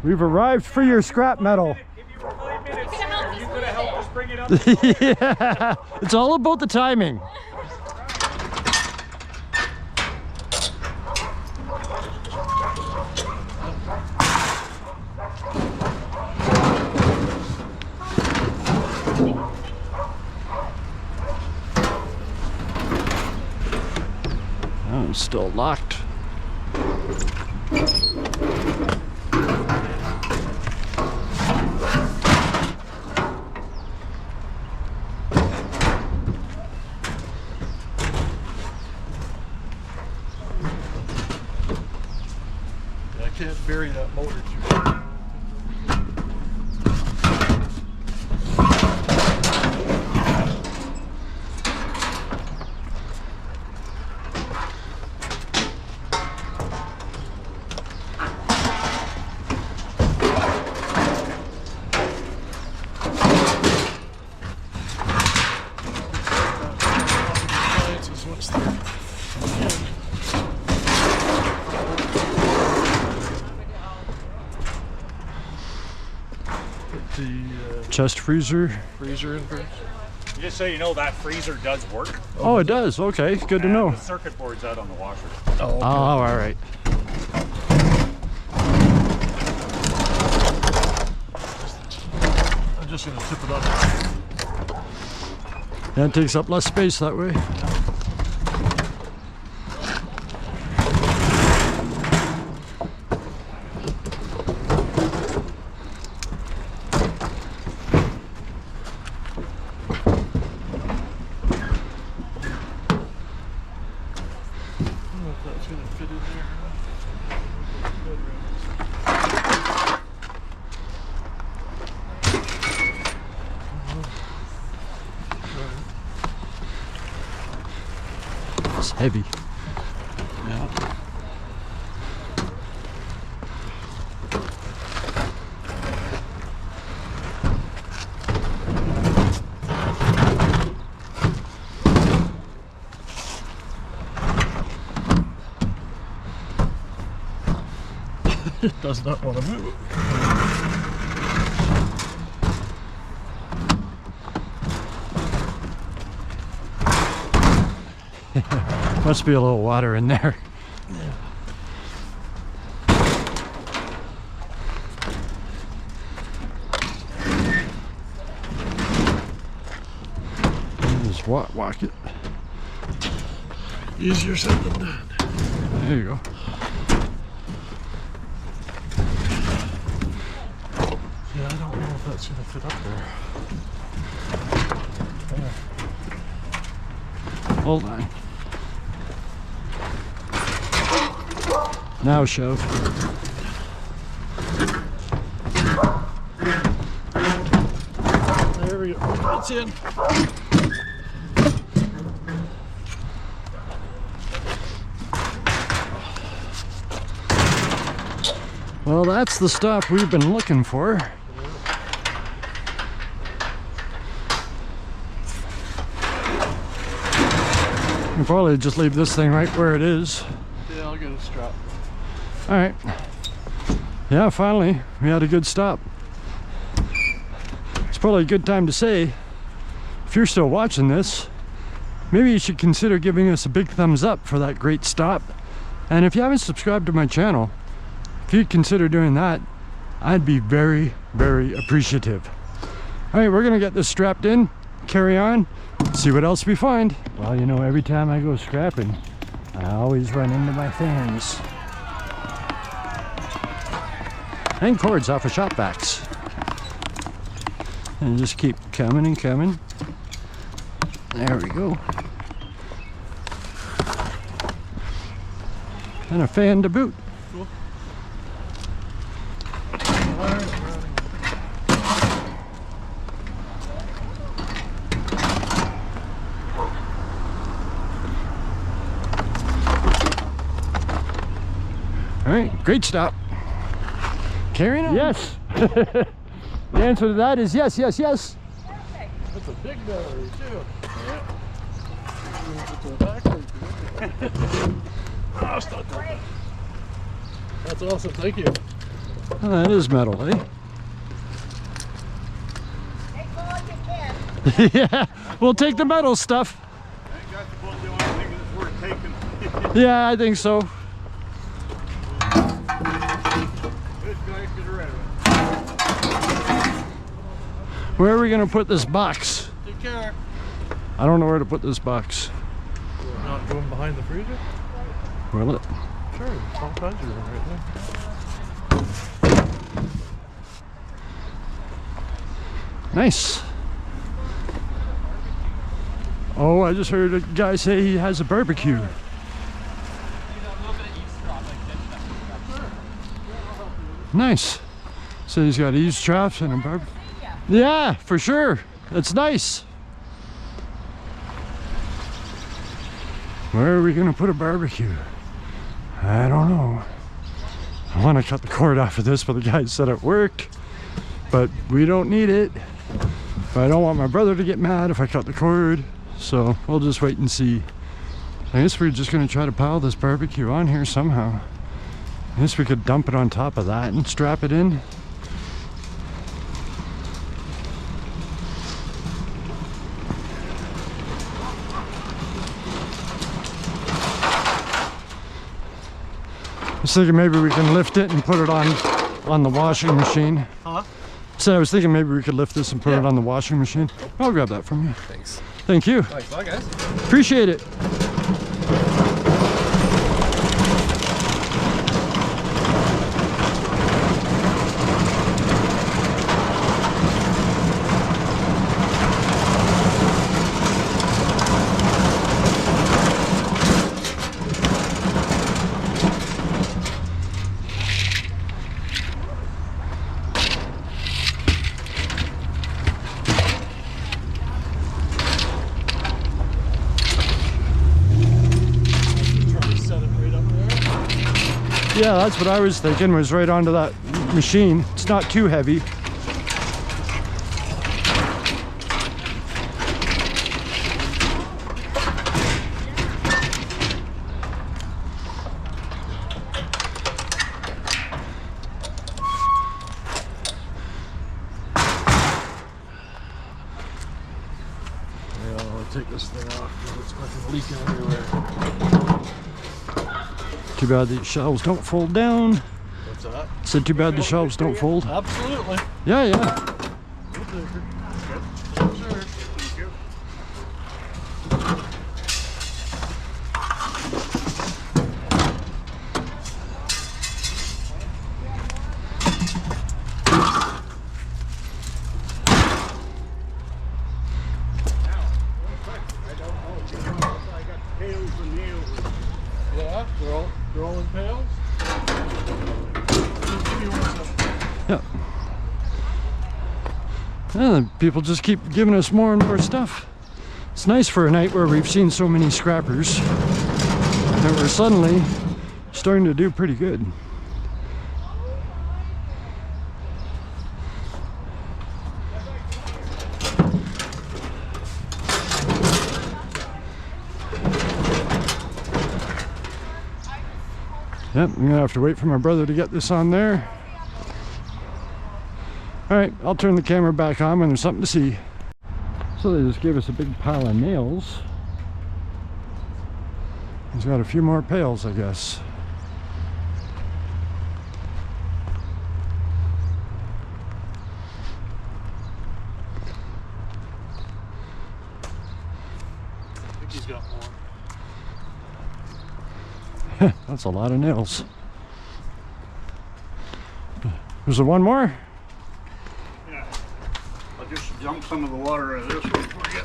We've arrived for your scrap metal. Give you 5 minutes sooner, you could have helped us bring it up. Yeah, it's all about the timing. Oh, it's still locked. I can't bury that motor too far. Appliances once they're in. The Chest freezer. freezer in first. Just so you know, that freezer does work. Oh, it does. Okay, good to And know. the circuit board's out on the washer. Oh, okay. Oh, all right. I'm just gonna tip it up. That takes up less space that way. I don't know if that's gonna fit in there or not. It's heavy. Yeah. It does not want to move. Must be a little water in there. Just walk it. Easier said than done. There you go. Yeah, I don't know if that's gonna fit up there. Hold on. Now shove. There we go. It's in. Well, that's the stop we've been looking for. We'll probably just leave this thing right where it is. Yeah, I'll get a strap. All right. Yeah, finally, we had a good stop. It's probably a good time to say, if you're still watching this, maybe you should consider giving us a big thumbs up for that great stop. And if you haven't subscribed to my channel, if you'd consider doing that, I'd be very, very appreciative. All right, we're gonna get this strapped in, carry on, see what else we find. Well, you know, every time I go scrapping, I always run into my fans. And cords off of shop backs. And just keep coming and coming. There we go. And a fan to boot. Cool. All right, great stop. carrying it? Yes. The answer to that is yes, yes, yes. That's a big battery too. Yeah. Oh, stop that. That's awesome, thank you. Oh, that is metal, eh? Take all you can. Yeah, we'll take the metal stuff. I got the boat, the only thing that's worth taking. Yeah, I think so. This guy could have read it. Where are we gonna put this box? Take care. I don't know where to put this box. We're not going behind the freezer? Will it? Sure, there's all kinds of room right there. Nice. Oh, I just heard a guy say he has a barbecue. Nice. So he's got eaves traps and a barbecue. Yeah, for sure. That's nice. Where are we gonna put a barbecue? I don't know. I want to cut the cord off of this, but the guy said it worked. But we don't need it. But I don't want my brother to get mad if I cut the cord. So we'll just wait and see. I guess we're just gonna try to pile this barbecue on here somehow. I guess we could dump it on top of that and strap it in. I was thinking maybe we can lift it and put it on the washing machine. Huh? So I was thinking maybe we could lift this and put it on the washing machine. I'll grab that from you. Thanks. Thank you. Thanks a lot, guys. Appreciate it. Yeah, that's what I was thinking, was right onto that machine. It's not too heavy. Yeah, I'll take this thing off because it's fucking leaking everywhere. Too bad these shelves don't fold down. What's that? Said too bad the shelves don't fold. Absolutely. Yeah, yeah. We'll take her. Yes, sir. Thank you. Yeah, they're all in pails. Yeah. Yeah, people just keep giving us more and more stuff. It's nice for a night where we've seen so many scrappers that we're suddenly starting to do pretty good. Yep, I'm gonna have to wait for my brother to get this on there. All right, I'll turn the camera back on when there's something to see. So they just gave us a big pile of nails. He's got a few more pails, I guess. I think he's got more. That's a lot of nails. Was there one more? Yeah. I'll just dump some of the water out of this one for you.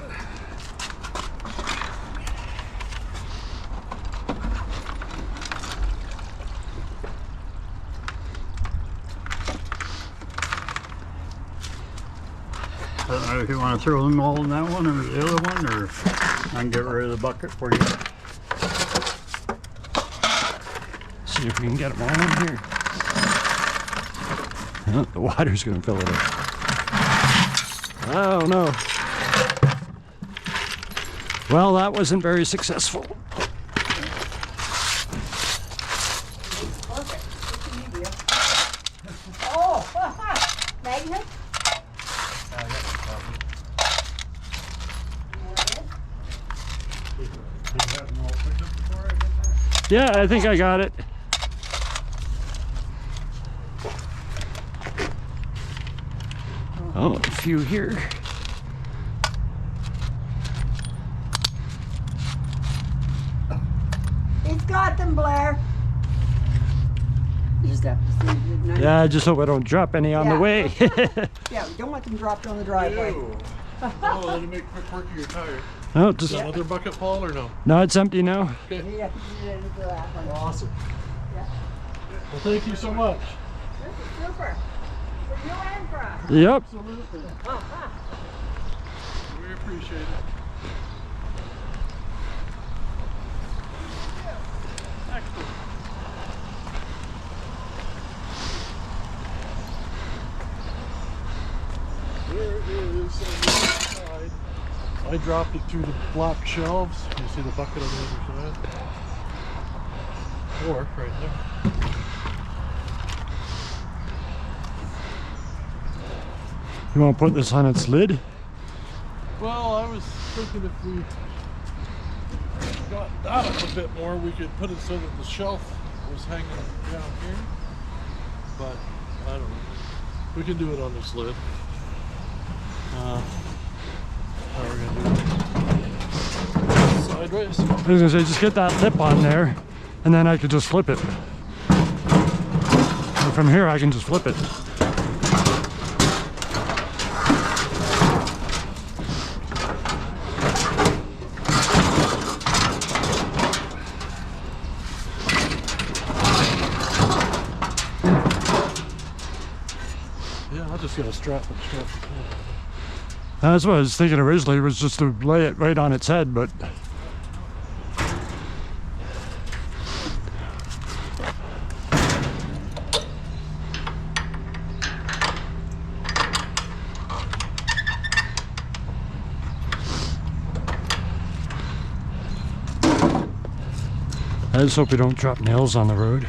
I don't know if you want to throw them all in that one or the other one, or I can get rid of the bucket for you. See if we can get them all in here. Oh, the water's gonna fill it up. Oh no. Well, that wasn't very successful. Perfect. What you need, dear? Oh, magnet? Yeah, I think I got it. Oh, a few here. He's got them, Blair. You just have to see. Yeah, I just hope I don't drop any on the Yeah. way. Yeah, we don't want them dropped on the driveway. Ew. Oh, let me make quick work of your tire. No, Is just another bucket full or no? no, it's empty now. Okay. Yeah, you did it for that one. Awesome. Yeah. Well, thank you so much. This is super. For you and for us. Yep. Absolutely. We appreciate it. There it is on the other side. I dropped it through the black shelves. You see the bucket on the other side? Or right there. You want to put this on its lid? Well, I was thinking if we got that up a bit more, we could put it so that the shelf was hanging down here. But I don't know. We can do it on this lid. How are we gonna do it? Sideways. I was gonna say, just get that lip on there, and then I could just flip it. And from here, I can just flip it. Yeah, I'll just get a strap and strap it. That's what I was thinking originally, was just to lay it right on its head, but I just hope we don't drop nails on the road.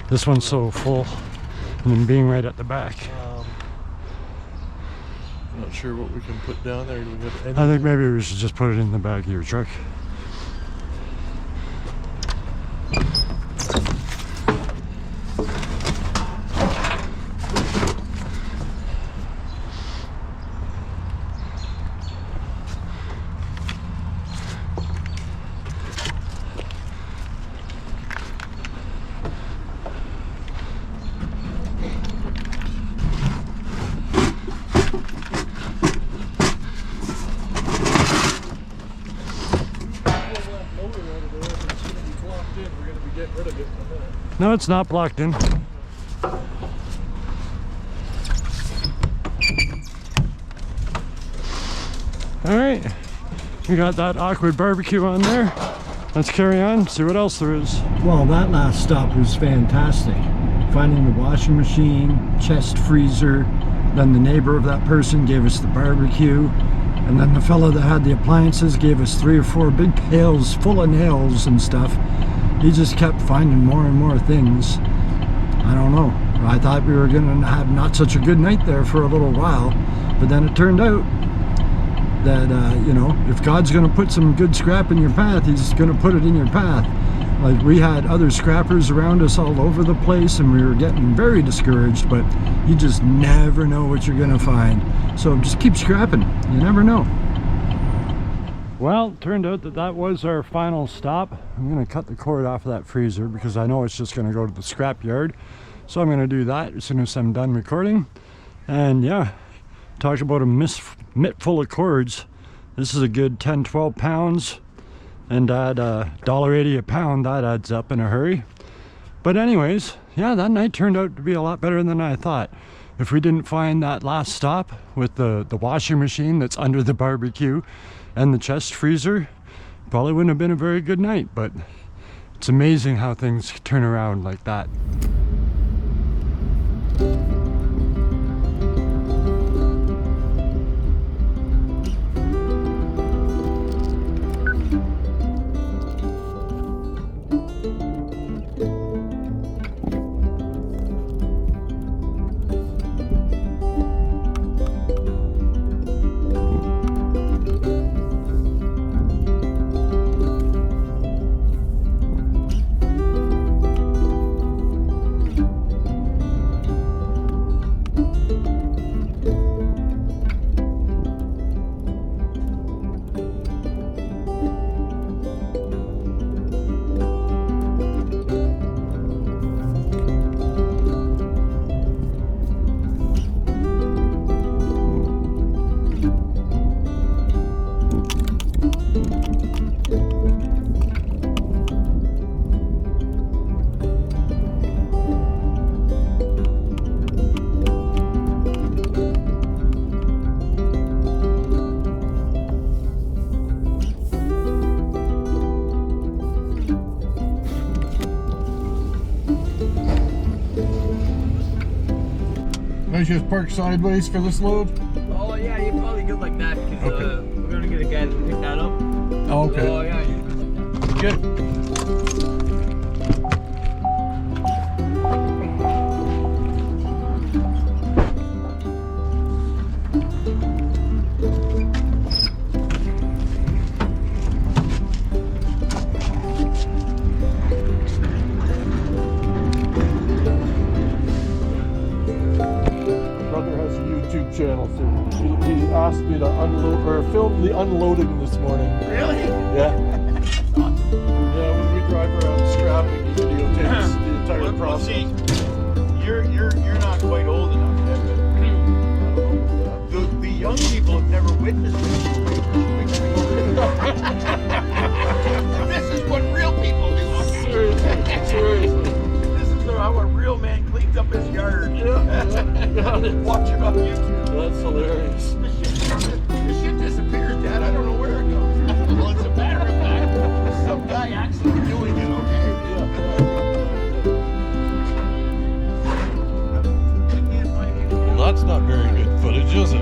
This one's so full, and then being right at the back. Not sure what we can put down there. Do we have any? I think maybe we should just put it in the back of your truck. No, it's not blocked in. All right, we got that awkward barbecue on there. Let's carry on, see what else there is. Well, that last stop was fantastic. Finding the washing machine, chest freezer, then the neighbor of that person gave us the barbecue, and then the fellow that had the appliances gave us 3 or 4 big pails full of nails and stuff. He just kept finding more and more things. I don't know. I thought we were gonna have not such a good night there for a little while, but then it turned out that, you know, if God's gonna put some good scrap in your path, he's gonna put it in your path. Like, we had other scrappers around us all over the place, and we were getting very discouraged, but you just never know what you're gonna find. So just keep scrapping, you never know. Well, it turned out that that was our final stop. I'm gonna cut the cord off of that freezer because I know it's just gonna go to the scrapyard. So I'm gonna do that as soon as I'm done recording. And yeah, talk about a mitt full of cords. This is a good 10-12 pounds, and at $1.80 a pound, that adds up in a hurry. But anyways, yeah, that night turned out to be a lot better than I thought. If we didn't find that last stop with the washing machine that's under the barbecue and the chest freezer, probably wouldn't have been a very good night. But it's amazing how things turn around like that. I just park sideways for this load? Oh yeah, you're probably good like that because Okay. we're gonna get a guy to pick that up. Oh, okay. Oh yeah, you're good like that. Good. Brother has a YouTube channel, so he asked me to unload or film the unloading this morning. Really? Yeah. Yeah, when we drive around scrapping, he videotapes the entire Well, process. see, you're not quite old enough yet, but the young people have never witnessed this. This is what real people do. Seriously. This is how a real man cleans up his yard. Watch it on YouTube. That's hilarious. The shit disappears, Dad. I don't know where it goes. Well, as a matter of fact, some guy actually doing it, okay? I can't find it. Well, that's not very good footage, is it?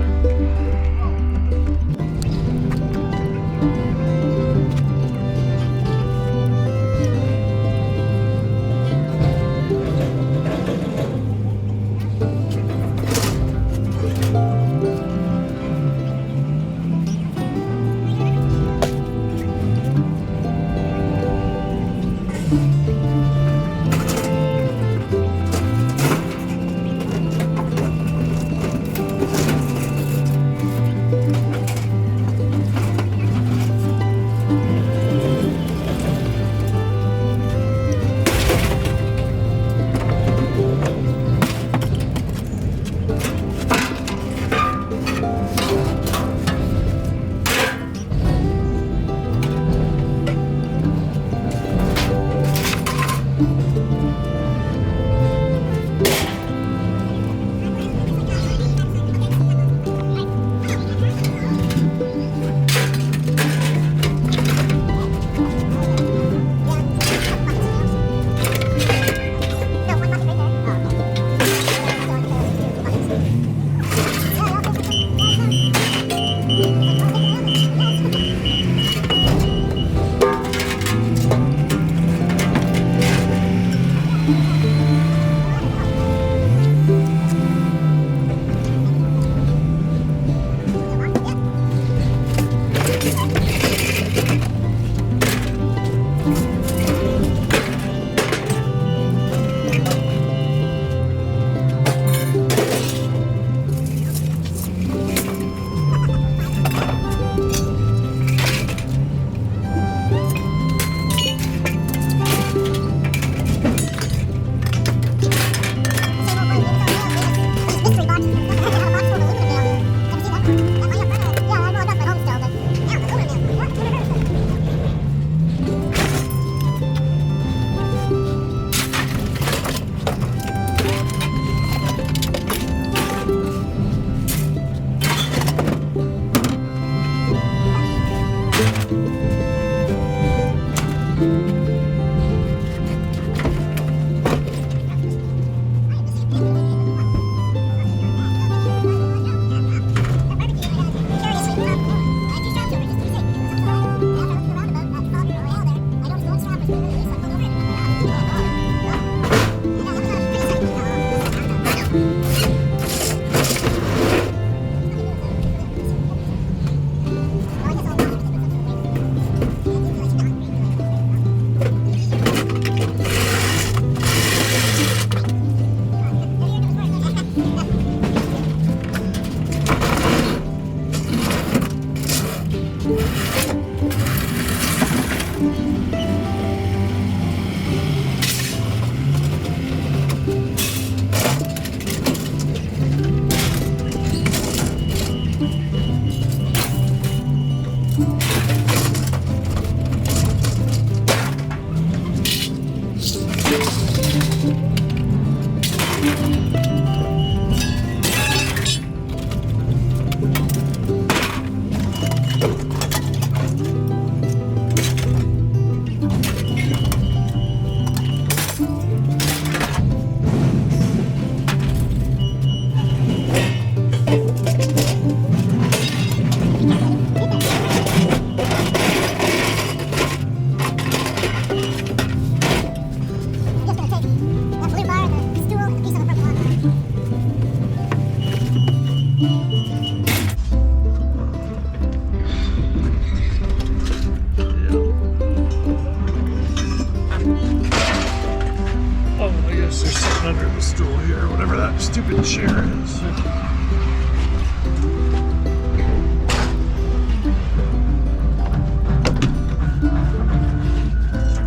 guess there's something under the stool here, whatever that stupid chair is.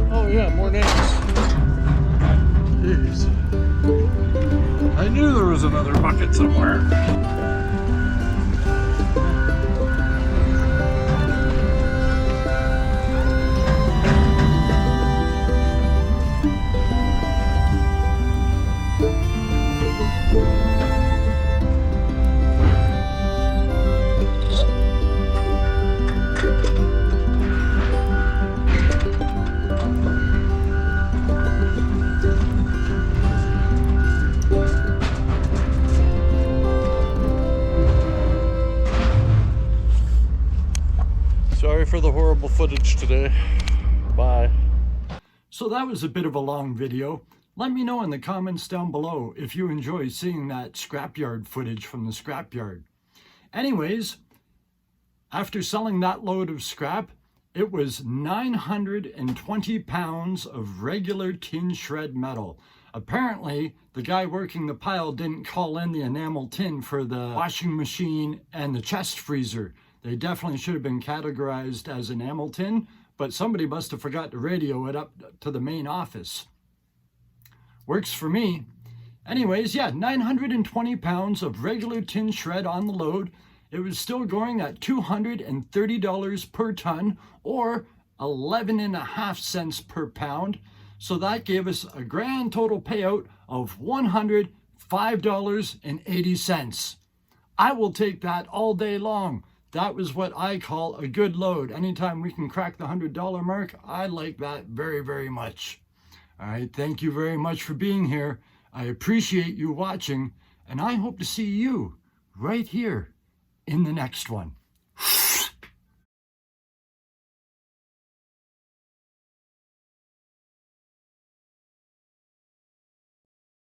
Oh yeah, more names. Jeez. I knew there was another bucket somewhere. Sorry for the horrible footage today. Bye. So that was a bit of a long video. Let me know in the comments down below if you enjoy seeing that scrapyard footage from the scrapyard. Anyways, after selling that load of scrap, it was 920 pounds of regular tin shred metal. Apparently, the guy working the pile didn't call in the enamel tin for the washing machine and the chest freezer. They definitely should have been categorized as enamel tin, but somebody must have forgot to radio it up to the main office. Works for me. Anyways, yeah, 920 pounds of regular tin shred on the load. It was still going at $230 per ton, or 11.5 cents per pound. So that gave us a grand total payout of $105.80. I will take that all day long. That was what I call a good load. Anytime we can crack the $100 mark, I like that very, very much. All right, thank you very much for being here. I appreciate you watching, and I hope to see you right here in the next one.